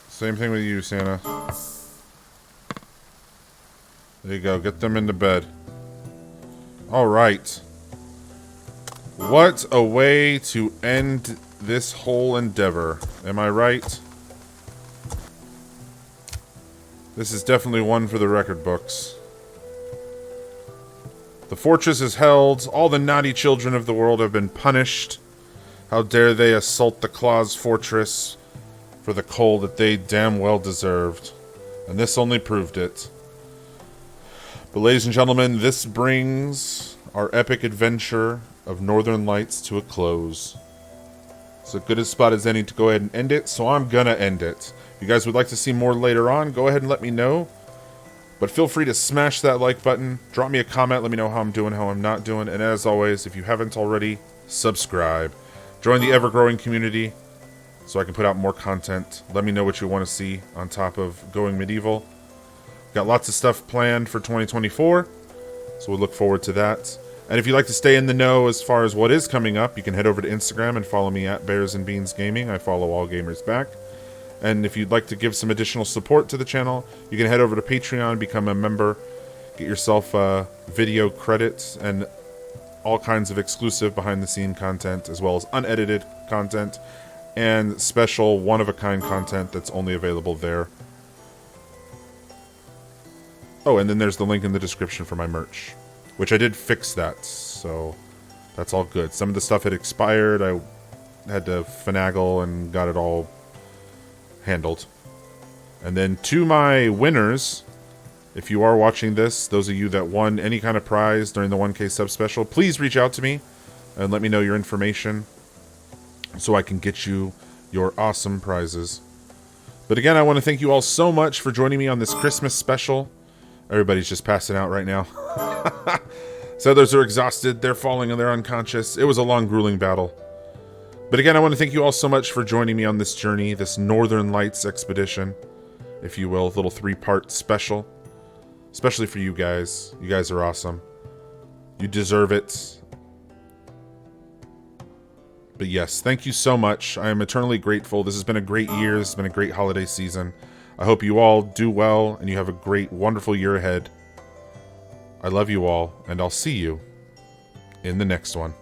Same thing with you, Santa. There you go. Get them into bed. Alright. What a way to end this whole endeavor. Am I right? This is definitely one for the record books. The fortress is held. All the naughty children of the world have been punished. How dare they assault the Claw's fortress for the coal that they damn well deserved. And this only proved it. But ladies and gentlemen, this brings our epic adventure of Northern Lights to a close. It's a good as spot as any to go ahead and end it, so I'm gonna end it. If you guys would like to see more later on, go ahead and let me know. But feel free to smash that like button, drop me a comment, let me know how I'm doing, how I'm not doing, and as always, if you haven't already, subscribe. Join the ever-growing community so I can put out more content. Let me know what you want to see on top of Going Medieval. Got lots of stuff planned for 2024, so we'll look forward to that. And if you'd like to stay in the know as far as what is coming up, you can head over to Instagram and follow me at Bears and Beans Gaming. I follow all gamers back. And if you'd like to give some additional support to the channel, you can head over to Patreon, become a member, get yourself video credits and all kinds of exclusive behind-the-scene content, as well as unedited content and special one-of-a-kind content that's only available there. Oh, and then there's the link in the description for my merch, which I did fix that, so that's all good. Some of the stuff had expired. I had to finagle and got it all handled. And then to my winners, if you are watching this, those of you that won any kind of prize during the 1K sub special, please reach out to me and let me know your information so I can get you your awesome prizes. But again, I want to thank you all so much for joining me on this Christmas special. Everybody's just passing out right now. Settlers are exhausted, they're falling and they're unconscious. It was a long, grueling battle. But again, I want to thank you all so much for joining me on this journey, this Northern Lights expedition, if you will, a little 3-part special. Especially for you guys. You guys are awesome. You deserve it. But yes, thank you so much. I am eternally grateful. This has been a great year. This has been a great holiday season. I hope you all do well and you have a great, wonderful year ahead. I love you all, and I'll see you in the next one.